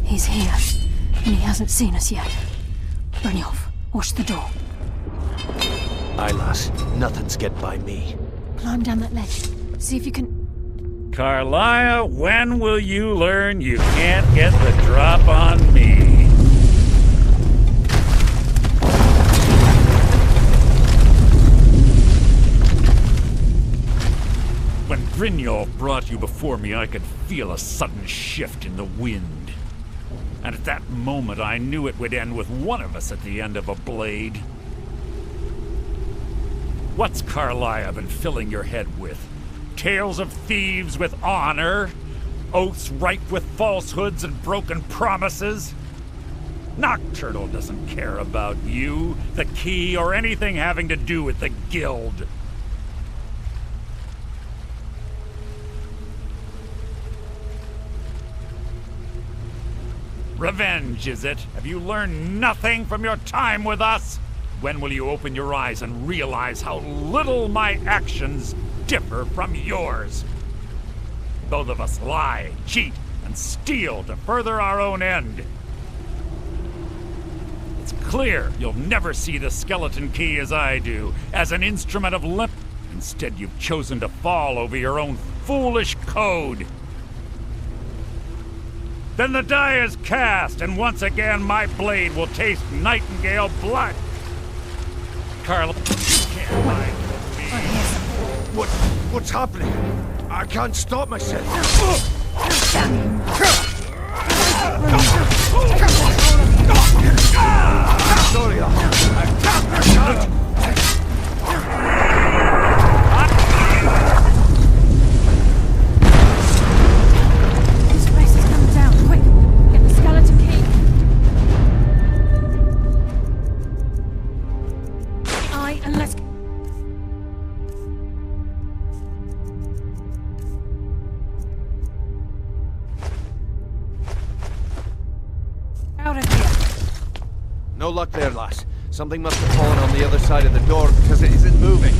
He's here, and he hasn't seen us yet. Brynjolf, watch the door. Aye, lass. Nothing's get by me. Climb down that ledge. See if you can... Carlia, when will you learn you can't get the drop on me? When Brynjolf brought you before me, I could feel a sudden shift in the wind. And at that moment, I knew it would end with one of us at the end of a blade. What's Carlia been filling your head with? Tales of thieves with honor? Oaths ripe with falsehoods and broken promises? Nocturnal doesn't care about you, the key, or anything having to do with the guild. Revenge, is it? Have you learned nothing from your time with us? When will you open your eyes and realize how little my actions differ from yours? Both of us lie, cheat, and steal to further our own end. It's clear you'll never see the skeleton key as I do, as an instrument of limp. Instead, you've chosen to fall over your own foolish code. Then the die is cast, and once again my blade will taste nightingale blood. Carla, you can't lie to me. What's happening? I can't stop myself. Sorry, I can't. away and let's... out of here. No luck there, lass. Something must have fallen on the other side of the door because it isn't moving.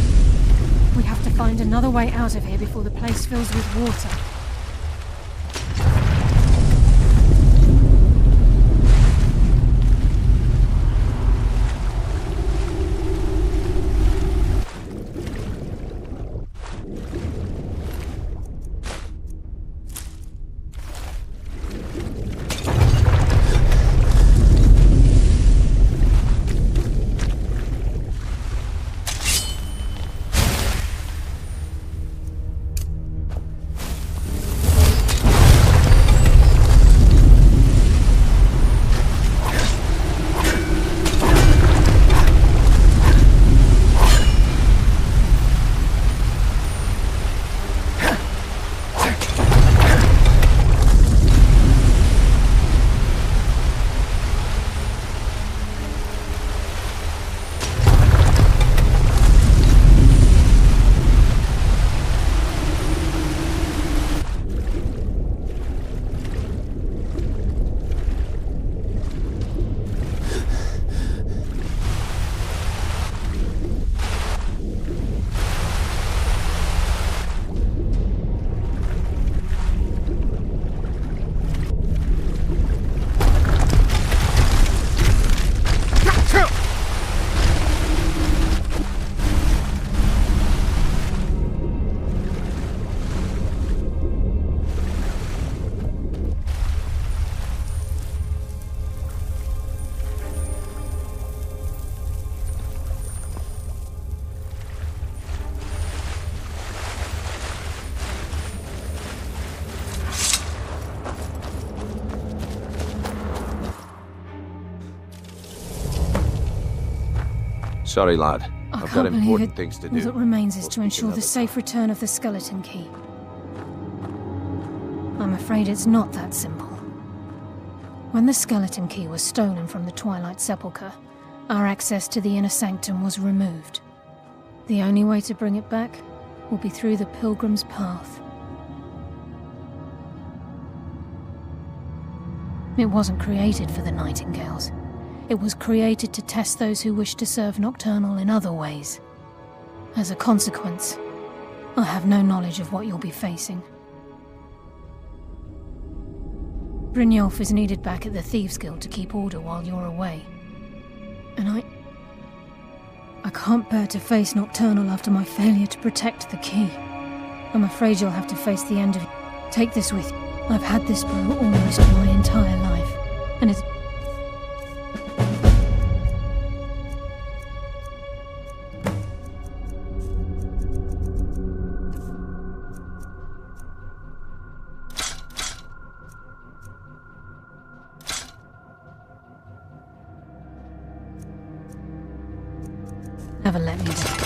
We have to find another way out of here before the place fills with water. Sorry, lad. I've got important things to do. All that remains is to ensure the safe return of the skeleton key. I'm afraid it's not that simple. When the skeleton key was stolen from the Twilight Sepulchre, our access to the inner sanctum was removed. The only way to bring it back will be through the Pilgrim's Path. It wasn't created for the Nightingales. It was created to test those who wish to serve Nocturnal in other ways. As a consequence, I have no knowledge of what you'll be facing. Brynjolf is needed back at the Thieves' Guild to keep order while you're away. And I can't bear to face Nocturnal after my failure to protect the key. I'm afraid you'll have to face the end of it. Take this with you. I've had this bow almost my entire life, and it's... Never let me down.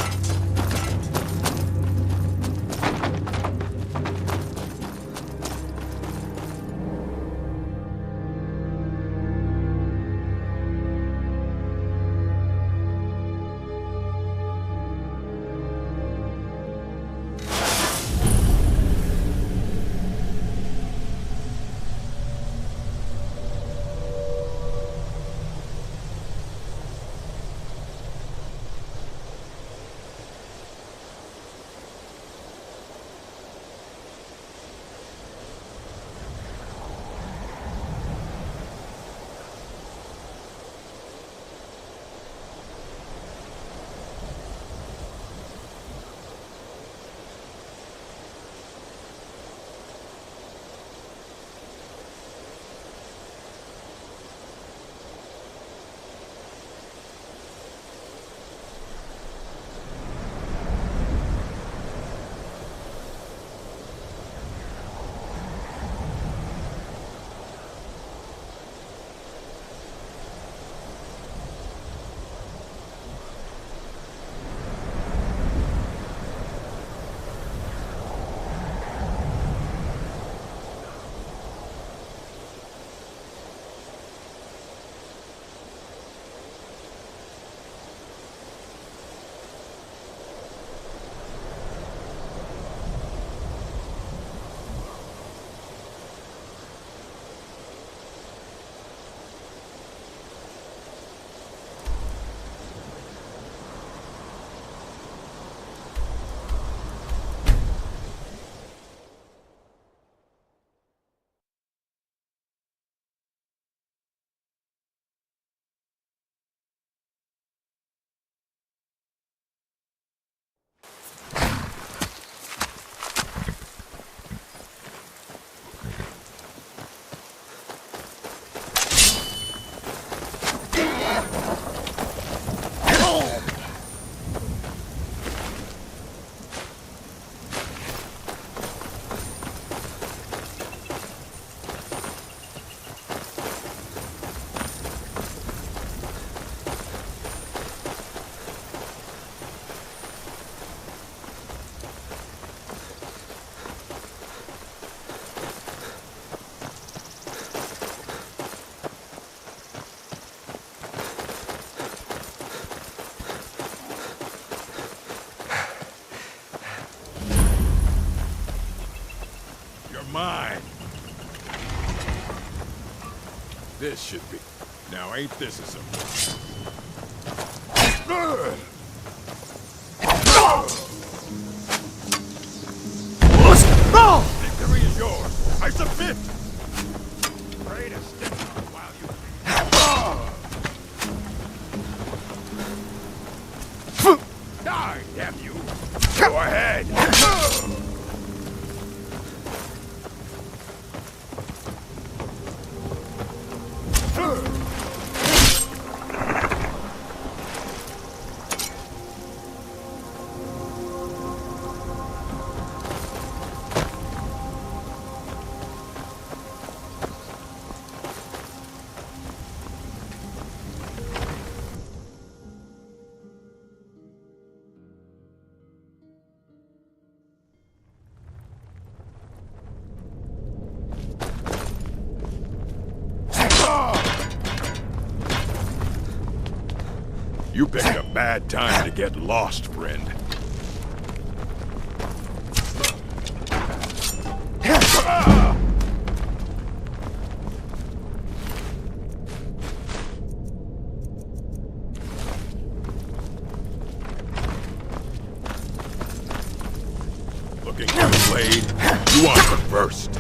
this should be. Now ain't this a surprise? Victory is yours. I submit. Pray to stick on while you... Die, damn you! Go ahead! You picked a bad time to get lost, friend. Looking for the blade? You want it first.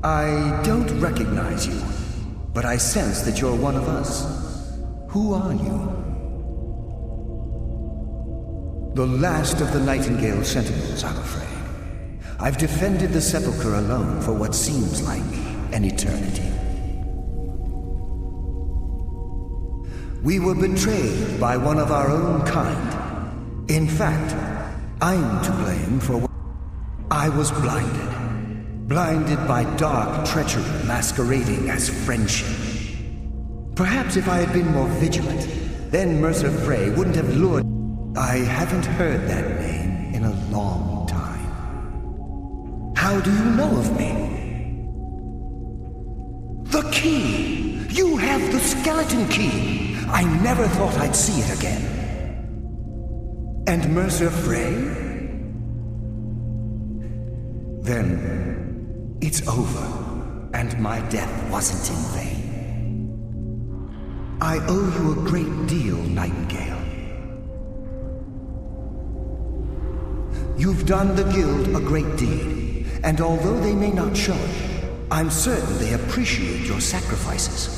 I don't recognize you, but I sense that you're one of us. Who are you? The last of the Nightingale Sentinels, I'm afraid. I've defended the Sepulchre alone for what seems like an eternity. We were betrayed by one of our own kind. In fact, I'm to blame for what I was blinded. Blinded by dark treachery masquerading as friendship. Perhaps if I had been more vigilant, then Mercer Frey wouldn't have lured. I haven't heard that name in a long time. How do you know of me? The key! You have the skeleton key! I never thought I'd see it again. And Mercer Frey? Then it's over, and my death wasn't in vain. I owe you a great deal, Nightingale. You've done the Guild a great deed, and although they may not show it, I'm certain they appreciate your sacrifices.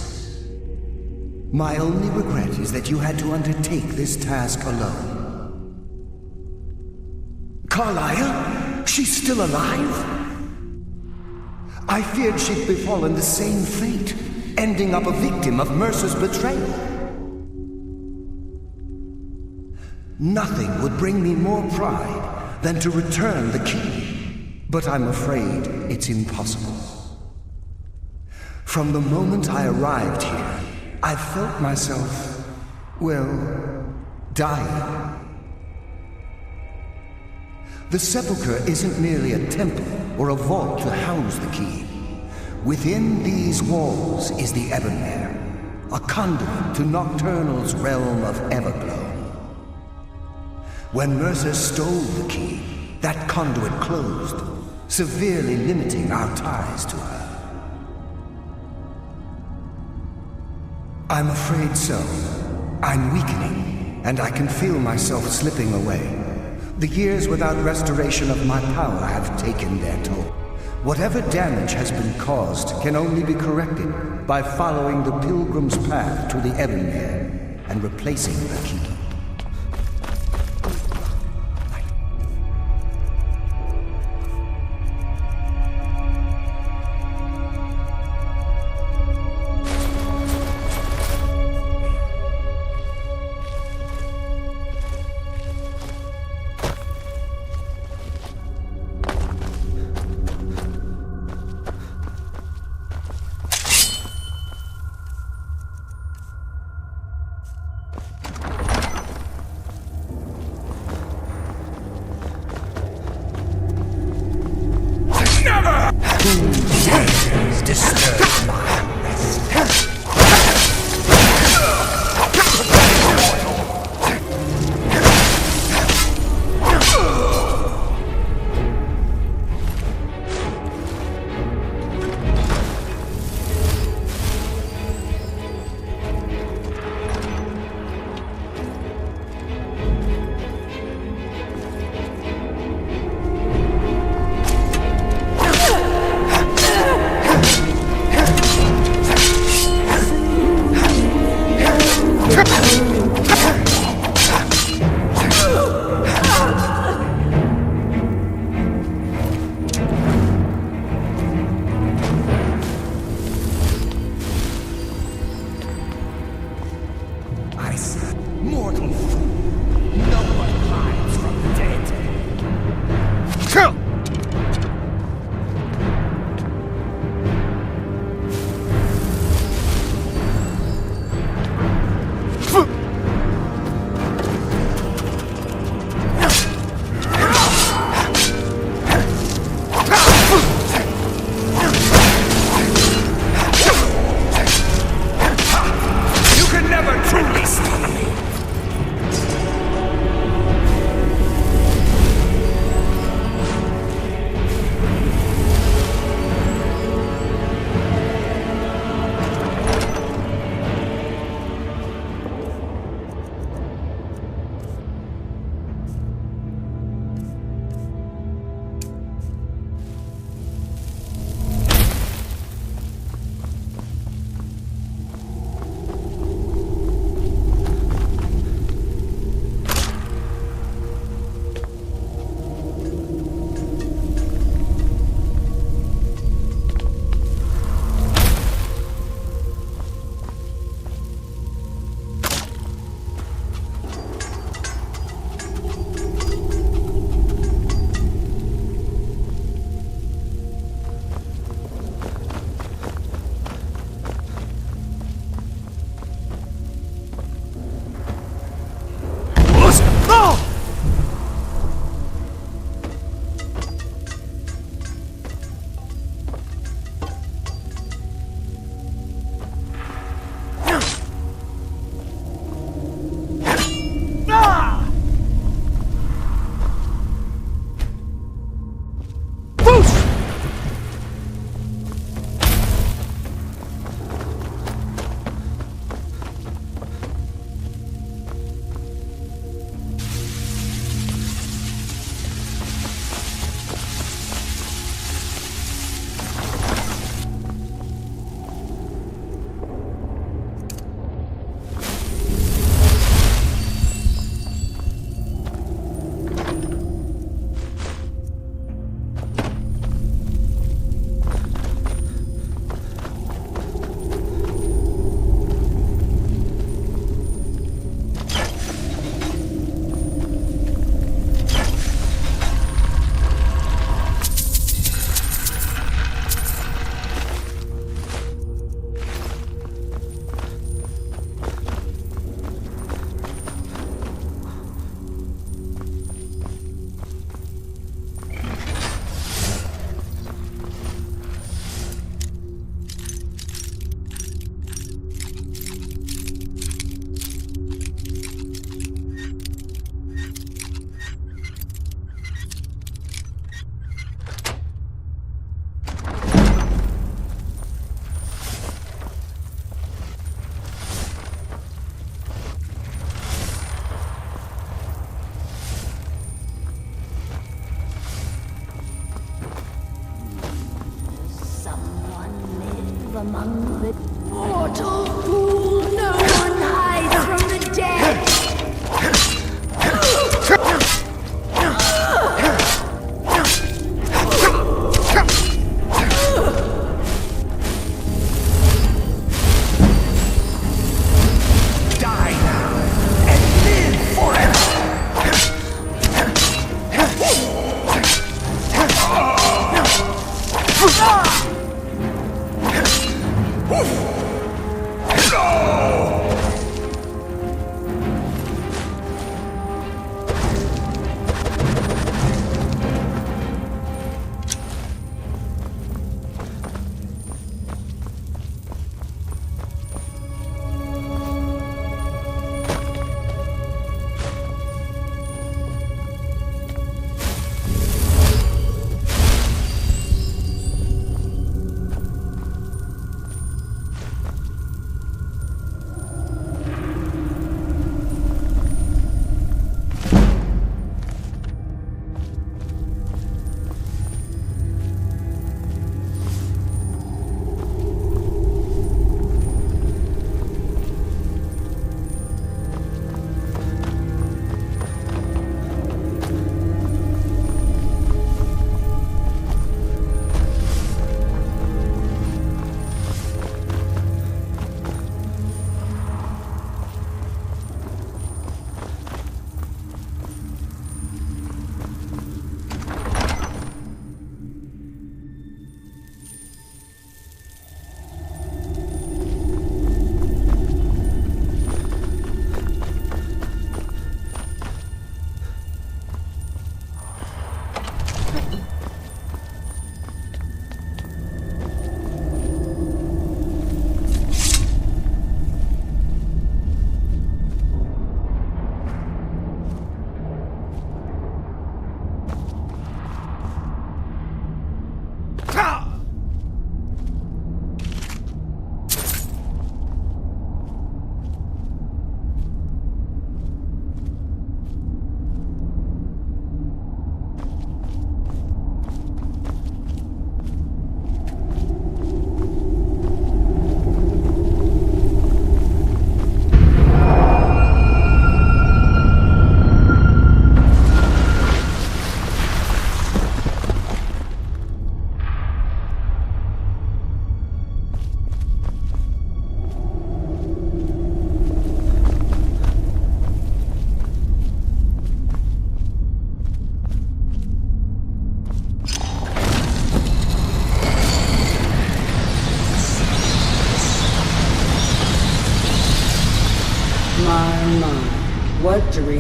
My only regret is that you had to undertake this task alone. Carlia? She's still alive? I feared she'd befallen the same fate, ending up a victim of Mercer's betrayal. Nothing would bring me more pride than to return the key, but I'm afraid it's impossible. From the moment I arrived here, I felt myself, well, dying. The Sepulchre isn't merely a temple or a vault to house the key. Within these walls is the Ebonmere, a conduit to Nocturnal's realm of Everglow. When Mercer stole the key, that conduit closed, severely limiting our ties to her. I'm afraid so. I'm weakening, and I can feel myself slipping away. The years without restoration of my power have taken their toll. Whatever damage has been caused can only be corrected by following the Pilgrim's path to the Ebonmere and replacing the key.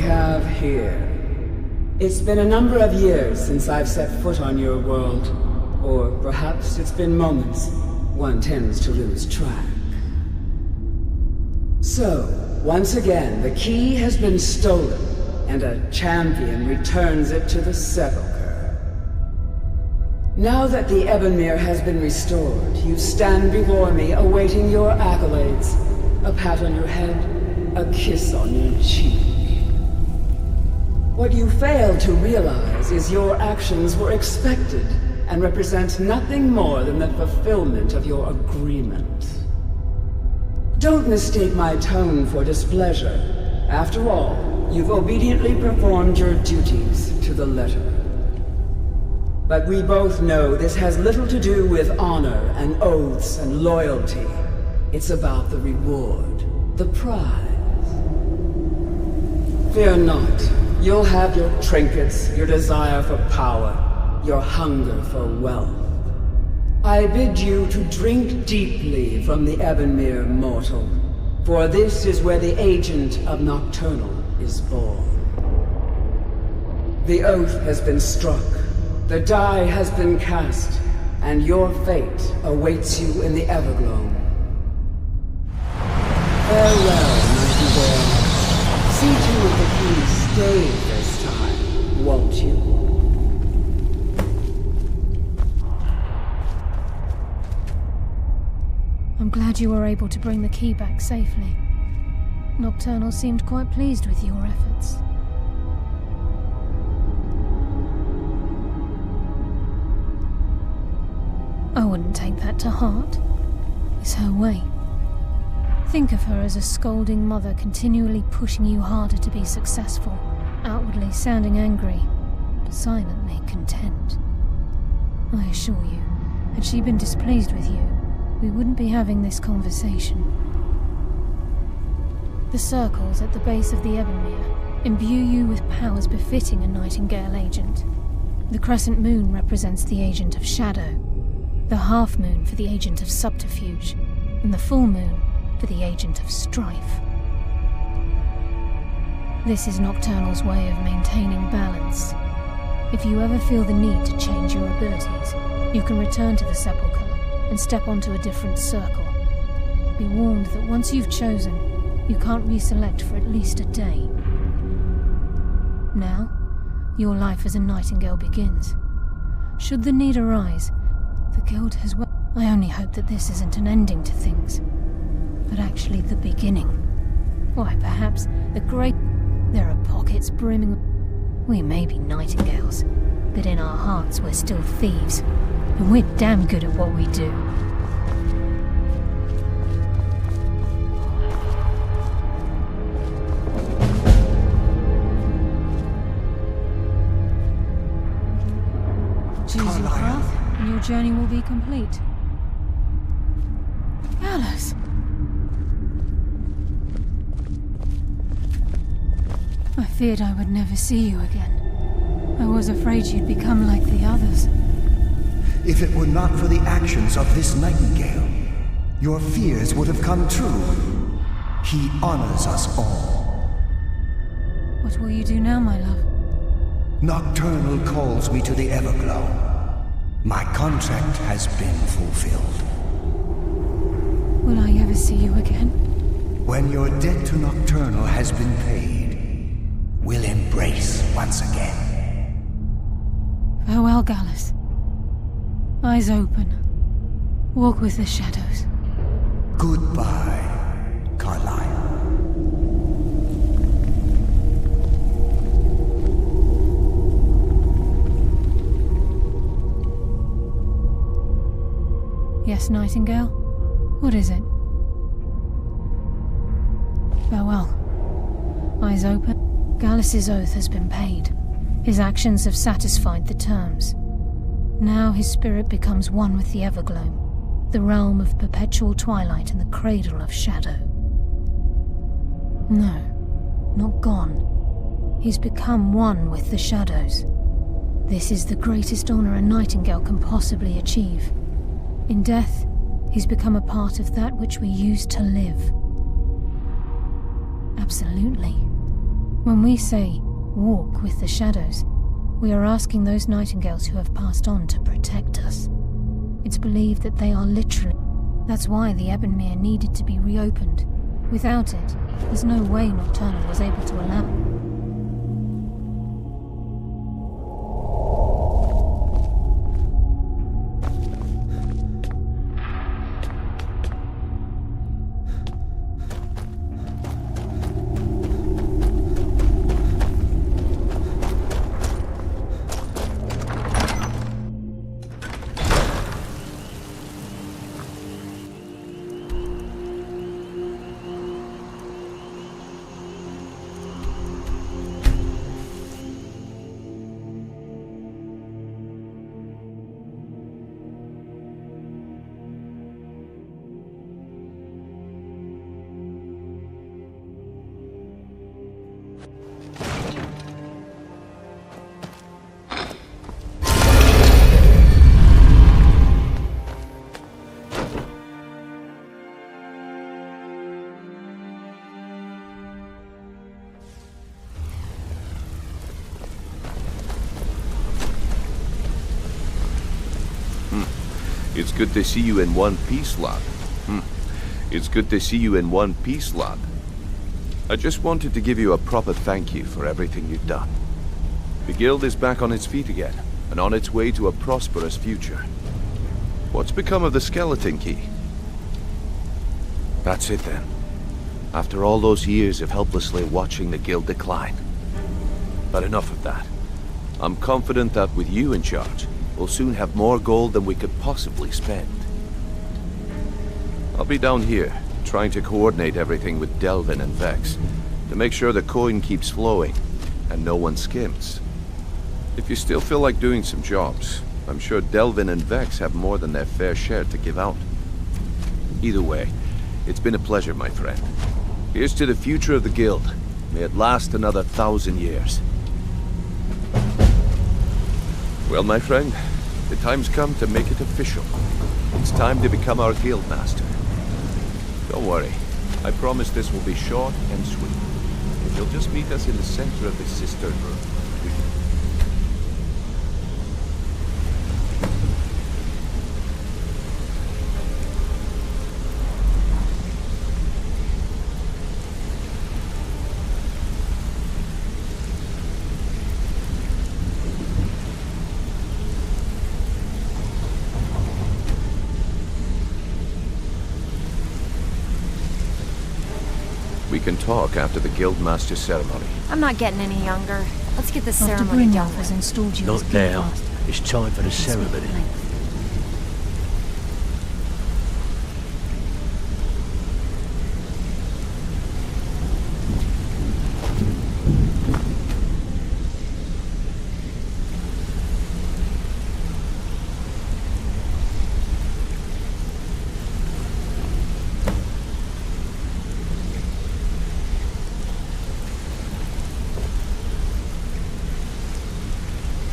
have here? It's been a number of years since I've set foot on your world. Or perhaps it's been moments. One tends to lose track. So, once again, the key has been stolen, and a champion returns it to the sepulchre. Now that the Ebonmere has been restored, you stand before me awaiting your accolades. A pat on your head, a kiss on your cheek. What you fail to realize is your actions were expected and represent nothing more than the fulfillment of your agreement. Don't mistake my tone for displeasure. After all, you've obediently performed your duties to the letter. But we both know this has little to do with honor and oaths and loyalty. It's about the reward, the prize. Fear not. You'll have your trinkets, your desire for power, your hunger for wealth. I bid you to drink deeply from the Ebonmere mortal, for this is where the agent of Nocturnal is born. The oath has been struck, the die has been cast, and your fate awaits you in the Evergloam. Farewell, Nightingale. See to it that you stay this time, won't you? I'm glad you were able to bring the key back safely. Nocturnal seemed quite pleased with your efforts. I wouldn't take that to heart. It's her way. Think of her as a scolding mother continually pushing you harder to be successful, outwardly sounding angry, but silently content. I assure you, had she been displeased with you, we wouldn't be having this conversation. The circles at the base of the Ebonmere imbue you with powers befitting a Nightingale agent. The crescent moon represents the agent of shadow, the half moon for the agent of subterfuge, and the full moon for the agent of strife. This is Nocturnal's way of maintaining balance. If you ever feel the need to change your abilities, you can return to the sepulchre and step onto a different circle. Be warned that once you've chosen, you can't reselect for at least a day. Now, your life as a Nightingale begins. Should the need arise, the Guild has I only hope that this isn't an ending to things, but actually the beginning. Why, perhaps the great... There are pockets brimming... We may be Nightingales, but in our hearts we're still thieves, and we're damn good at what we do. Choose your path, and your journey will be complete. Alice! I feared I would never see you again. I was afraid you'd become like the others. If it were not for the actions of this Nightingale, your fears would have come true. He honors us all. What will you do now, my love? Nocturnal calls me to the Everglow. My contract has been fulfilled. Will I ever see you again? When your debt to Nocturnal has been paid, we'll embrace once again. Farewell, Gallus. Eyes open. Walk with the shadows. Goodbye, Carlyle. Yes, Nightingale? What is it? Farewell. Eyes open. Gallus's oath has been paid. His actions have satisfied the terms. Now his spirit becomes one with the Evergloam, the realm of perpetual twilight and the cradle of shadow. No, not gone. He's become one with the shadows. This is the greatest honor a Nightingale can possibly achieve. In death, he's become a part of that which we used to live. Absolutely. When we say, walk with the shadows, we are asking those nightingales who have passed on to protect us. It's believed that they are literally. That's why the Ebonmere needed to be reopened. Without it, there's no way Nocturnal was able to allow it. It's good to see you in one piece, lad. It's good to see you in one piece, lad. I just wanted to give you a proper thank you for everything you've done. The guild is back on its feet again, and on its way to a prosperous future. What's become of the skeleton key? That's it then. After all those years of helplessly watching the guild decline. But enough of that. I'm confident that with you in charge, we'll soon have more gold than we could possibly spend. I'll be down here, trying to coordinate everything with Delvin and Vex, to make sure the coin keeps flowing, and no one skims. If you still feel like doing some jobs, I'm sure Delvin and Vex have more than their fair share to give out. Either way, it's been a pleasure, my friend. Here's to the future of the guild. May it last another 1,000 years. Well, my friend, the time's come to make it official. It's time to become our guild master. Don't worry, I promise this will be short and sweet. You'll just meet us in the center of the cistern room. We can talk after the Guildmaster ceremony. I'm not getting any younger. Let's get this After ceremony done. Brynjolf has installed you Not as now. Guildmaster. It's time for the ceremony.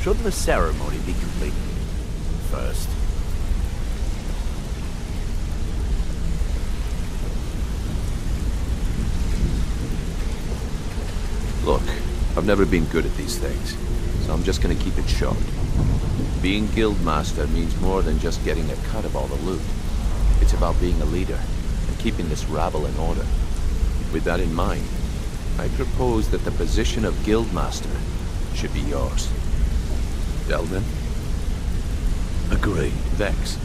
Shouldn't the ceremony be complete first? Look, I've never been good at these things, so I'm just gonna keep it short. Being Guildmaster means more than just getting a cut of all the loot. It's about being a leader and keeping this rabble in order. With that in mind, I propose that the position of Guildmaster should be yours. Delvin? Agreed. Vex?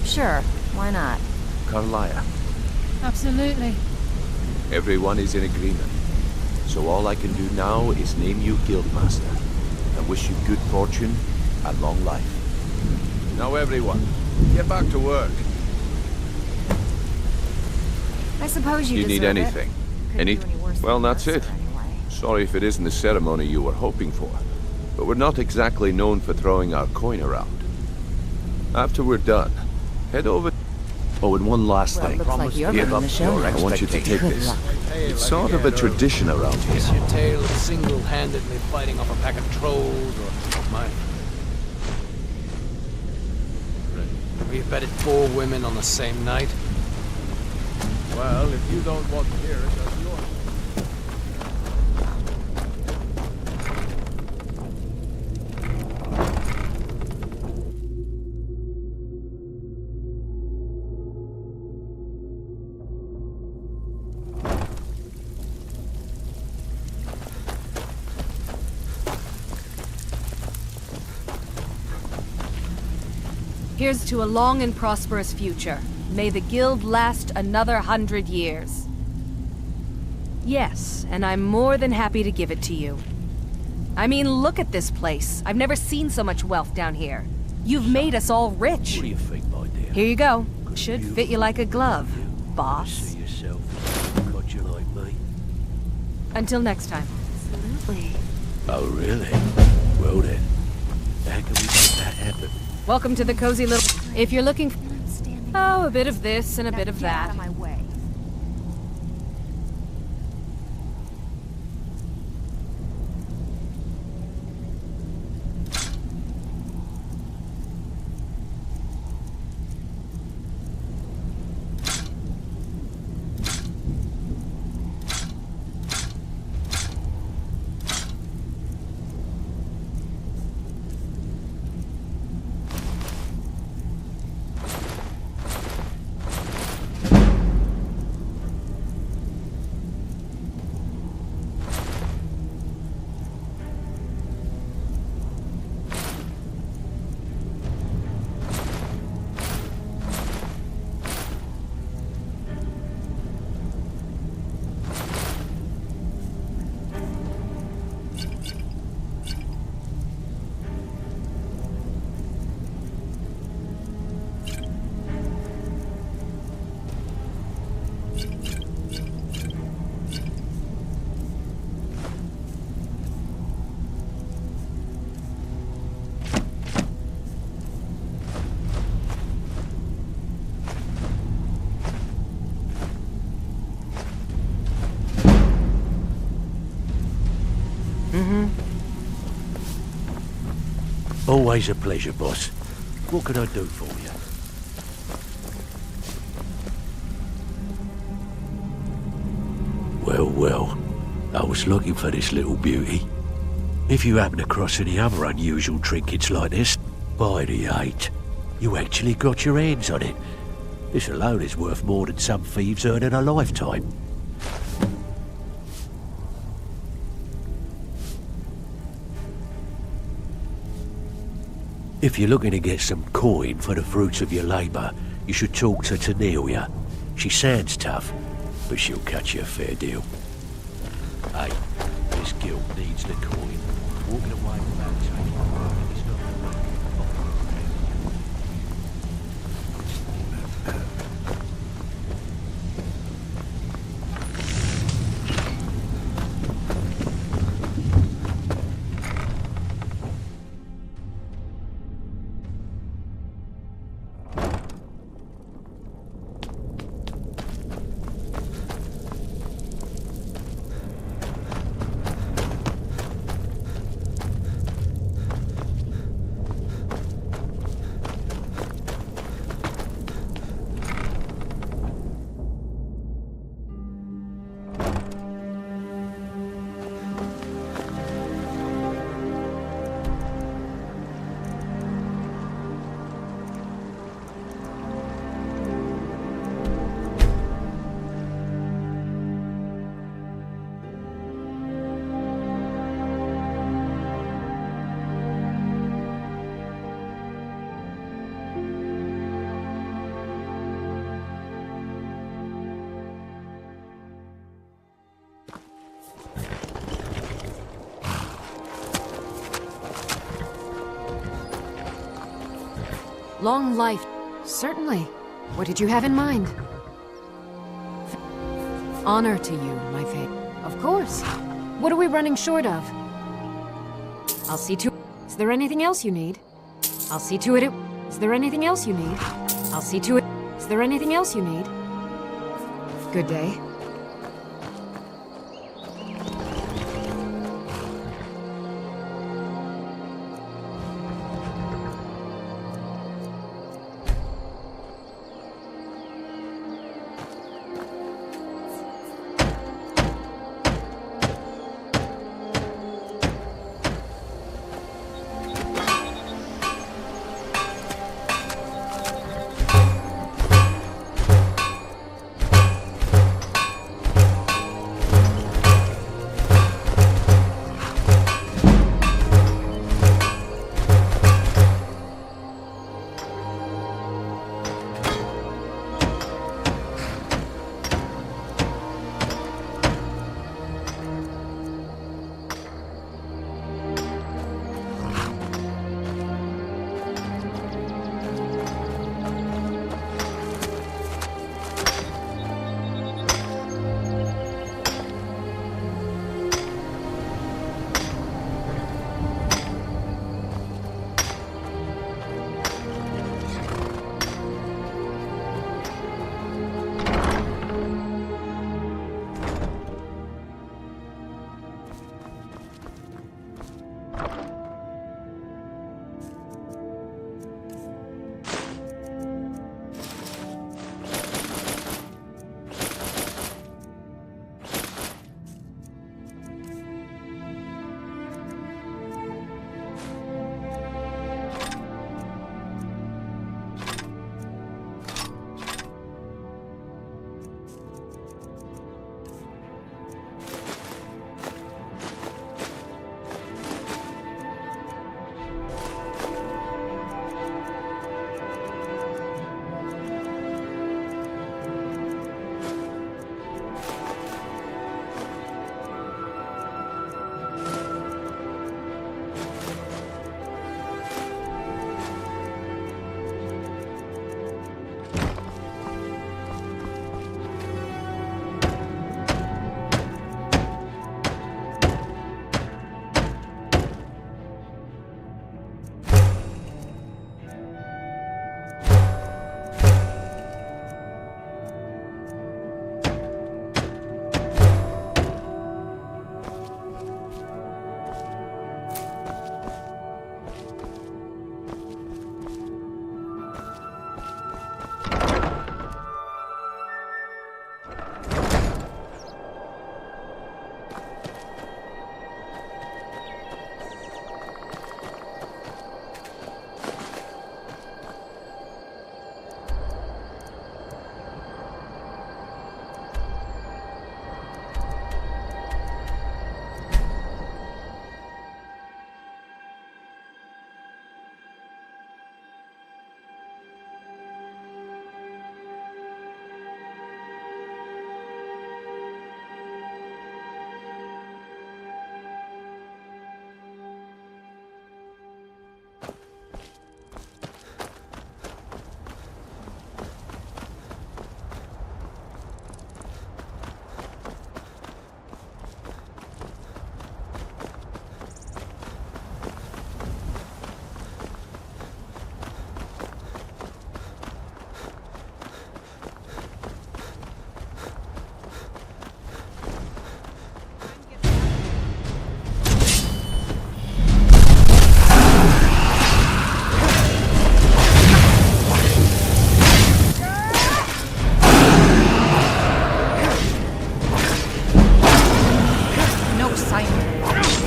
Sure, why not? Carlia? Absolutely. Everyone is in agreement. So all I can do now is name you Guildmaster and wish you good fortune and long life. Now everyone, get back to work. I suppose you need deserve it. anything? Couldn't do any worse Well, than that's Mercer it. anyway. Sorry if it isn't the ceremony you were hoping for, but we're not exactly known for throwing our coin around. After we're done, head over... Oh, and one last Well, thing. looks like you're Give running up the show your now. I want you to take Good this. luck. It's sort of a tradition around here. Is your tale of single-handedly fighting off a pack of trolls, or mine? We've bedded 4 women on the same night. Well, if you don't want to hear it, that's yours. Here's to a long and prosperous future. May the guild last another 100 years. Yes, and I'm more than happy to give it to you. I mean, look at this place. I've never seen so much wealth down here. You've made us all rich. What do you think, my dear? Here you go. Should fit you like a glove, boss. See yourself as a codger like me? Until next time. Absolutely. Oh, really? Well then, how can we make that happen? Welcome to the cozy little... If you're looking for... Oh, a bit of this and a bit of that. Always a pleasure, boss. What can I do for you? Well, well. I was looking for this little beauty. If you happen across any other unusual trinkets like this, by the 8, you actually got your hands on it. This alone is worth more than some thieves earn in a lifetime. If you're looking to get some coin for the fruits of your labour, you should talk to Tanelia. She sounds tough, but she'll cut you a fair deal. Hey, this guild needs the coin. Walking away without taking the money is not the way. Long life. Certainly. What did you have in mind? Honor to you, my fate. Of course. What are we running short of? I'll see to... Is there anything else you need? I'll see to it... Is there anything else you need? I'll see to it... Is there anything else you need? Good day.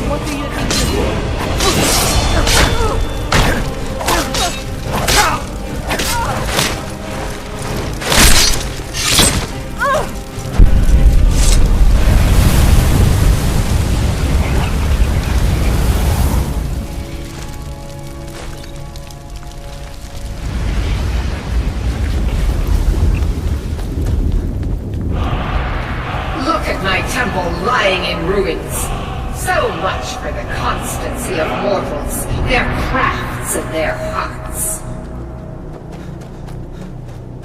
What do you think you're doing? Lying in ruins. So much for the constancy of mortals, their crafts and their hearts.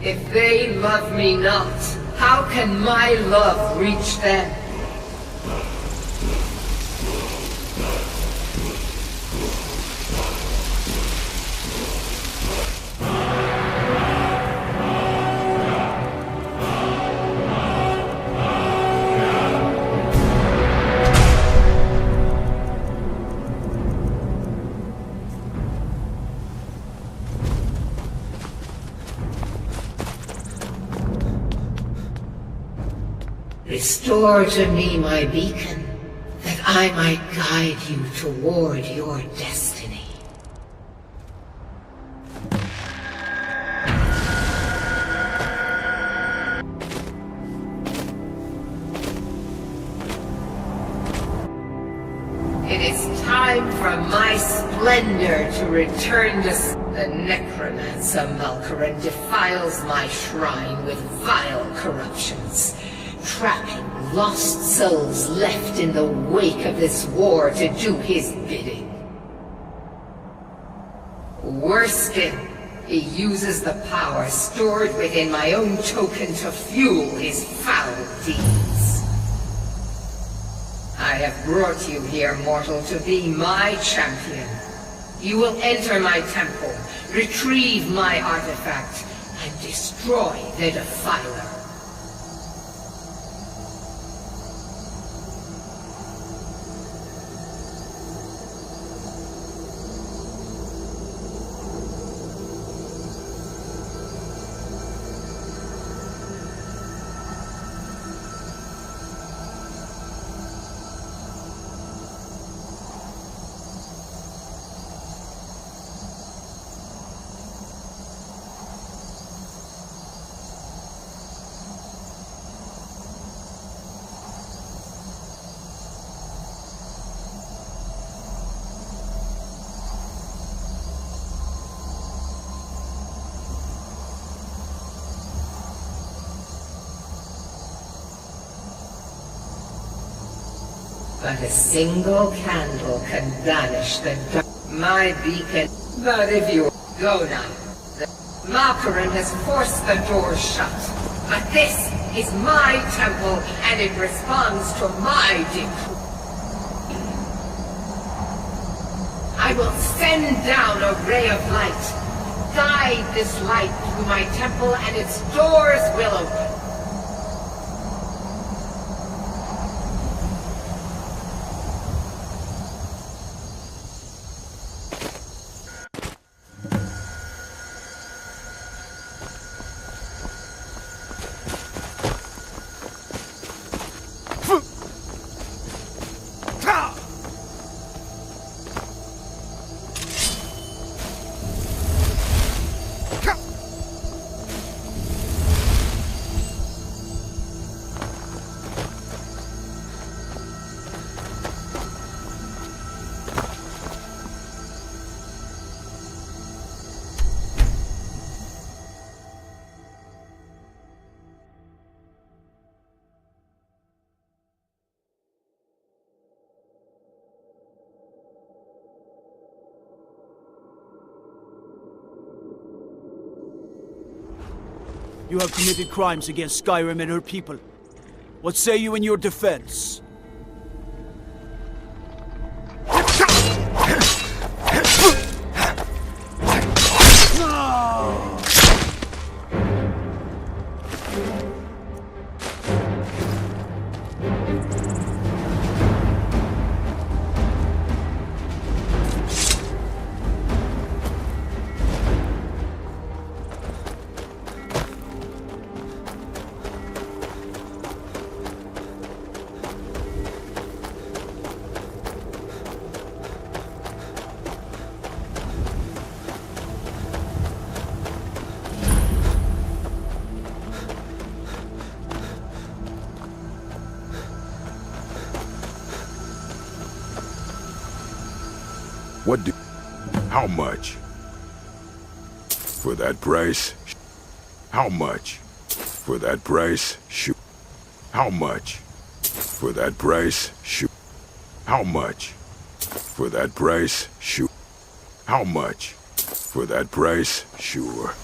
If they love me not, how can my love reach them? Restore to me my beacon, that I might guide you toward your destiny. It is time for my splendor to return to the necromancer Malkaran defiles my shrine with vile corruptions, trapping lost souls left in the wake of this war to do his bidding. Worse still, he uses the power stored within my own token to fuel his foul deeds. I have brought you here, mortal, to be my champion. You will enter my temple, retrieve my artifact, and destroy the Defiler. But a single candle can banish the dark. My beacon. But if you go now, the Malkaran has forced the doors shut. But this is my temple, and it responds to my decree. I will send down a ray of light. Guide this light through my temple, and its doors will open. You have committed crimes against Skyrim and her people. What say you in your defense? What do... How much? For that price? How much? For that price? Shoot. How much? For that price? Shoot. How much? For that price? Shoot. How much? For that price? Sure.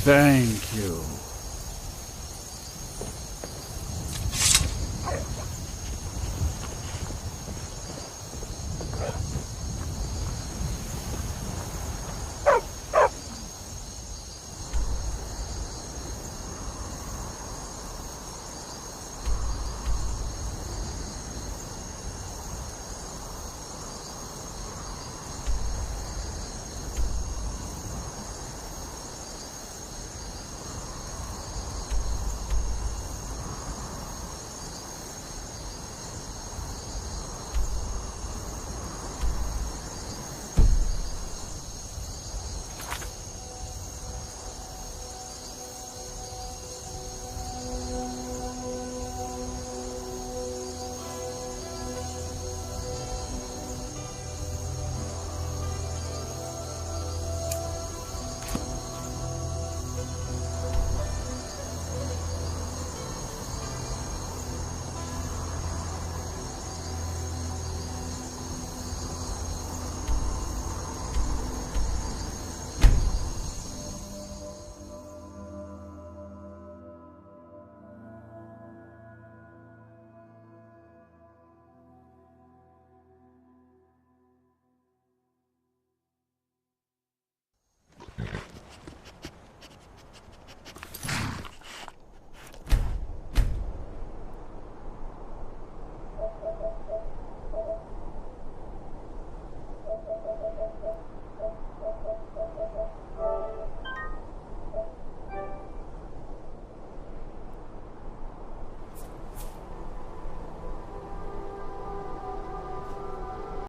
Thank you.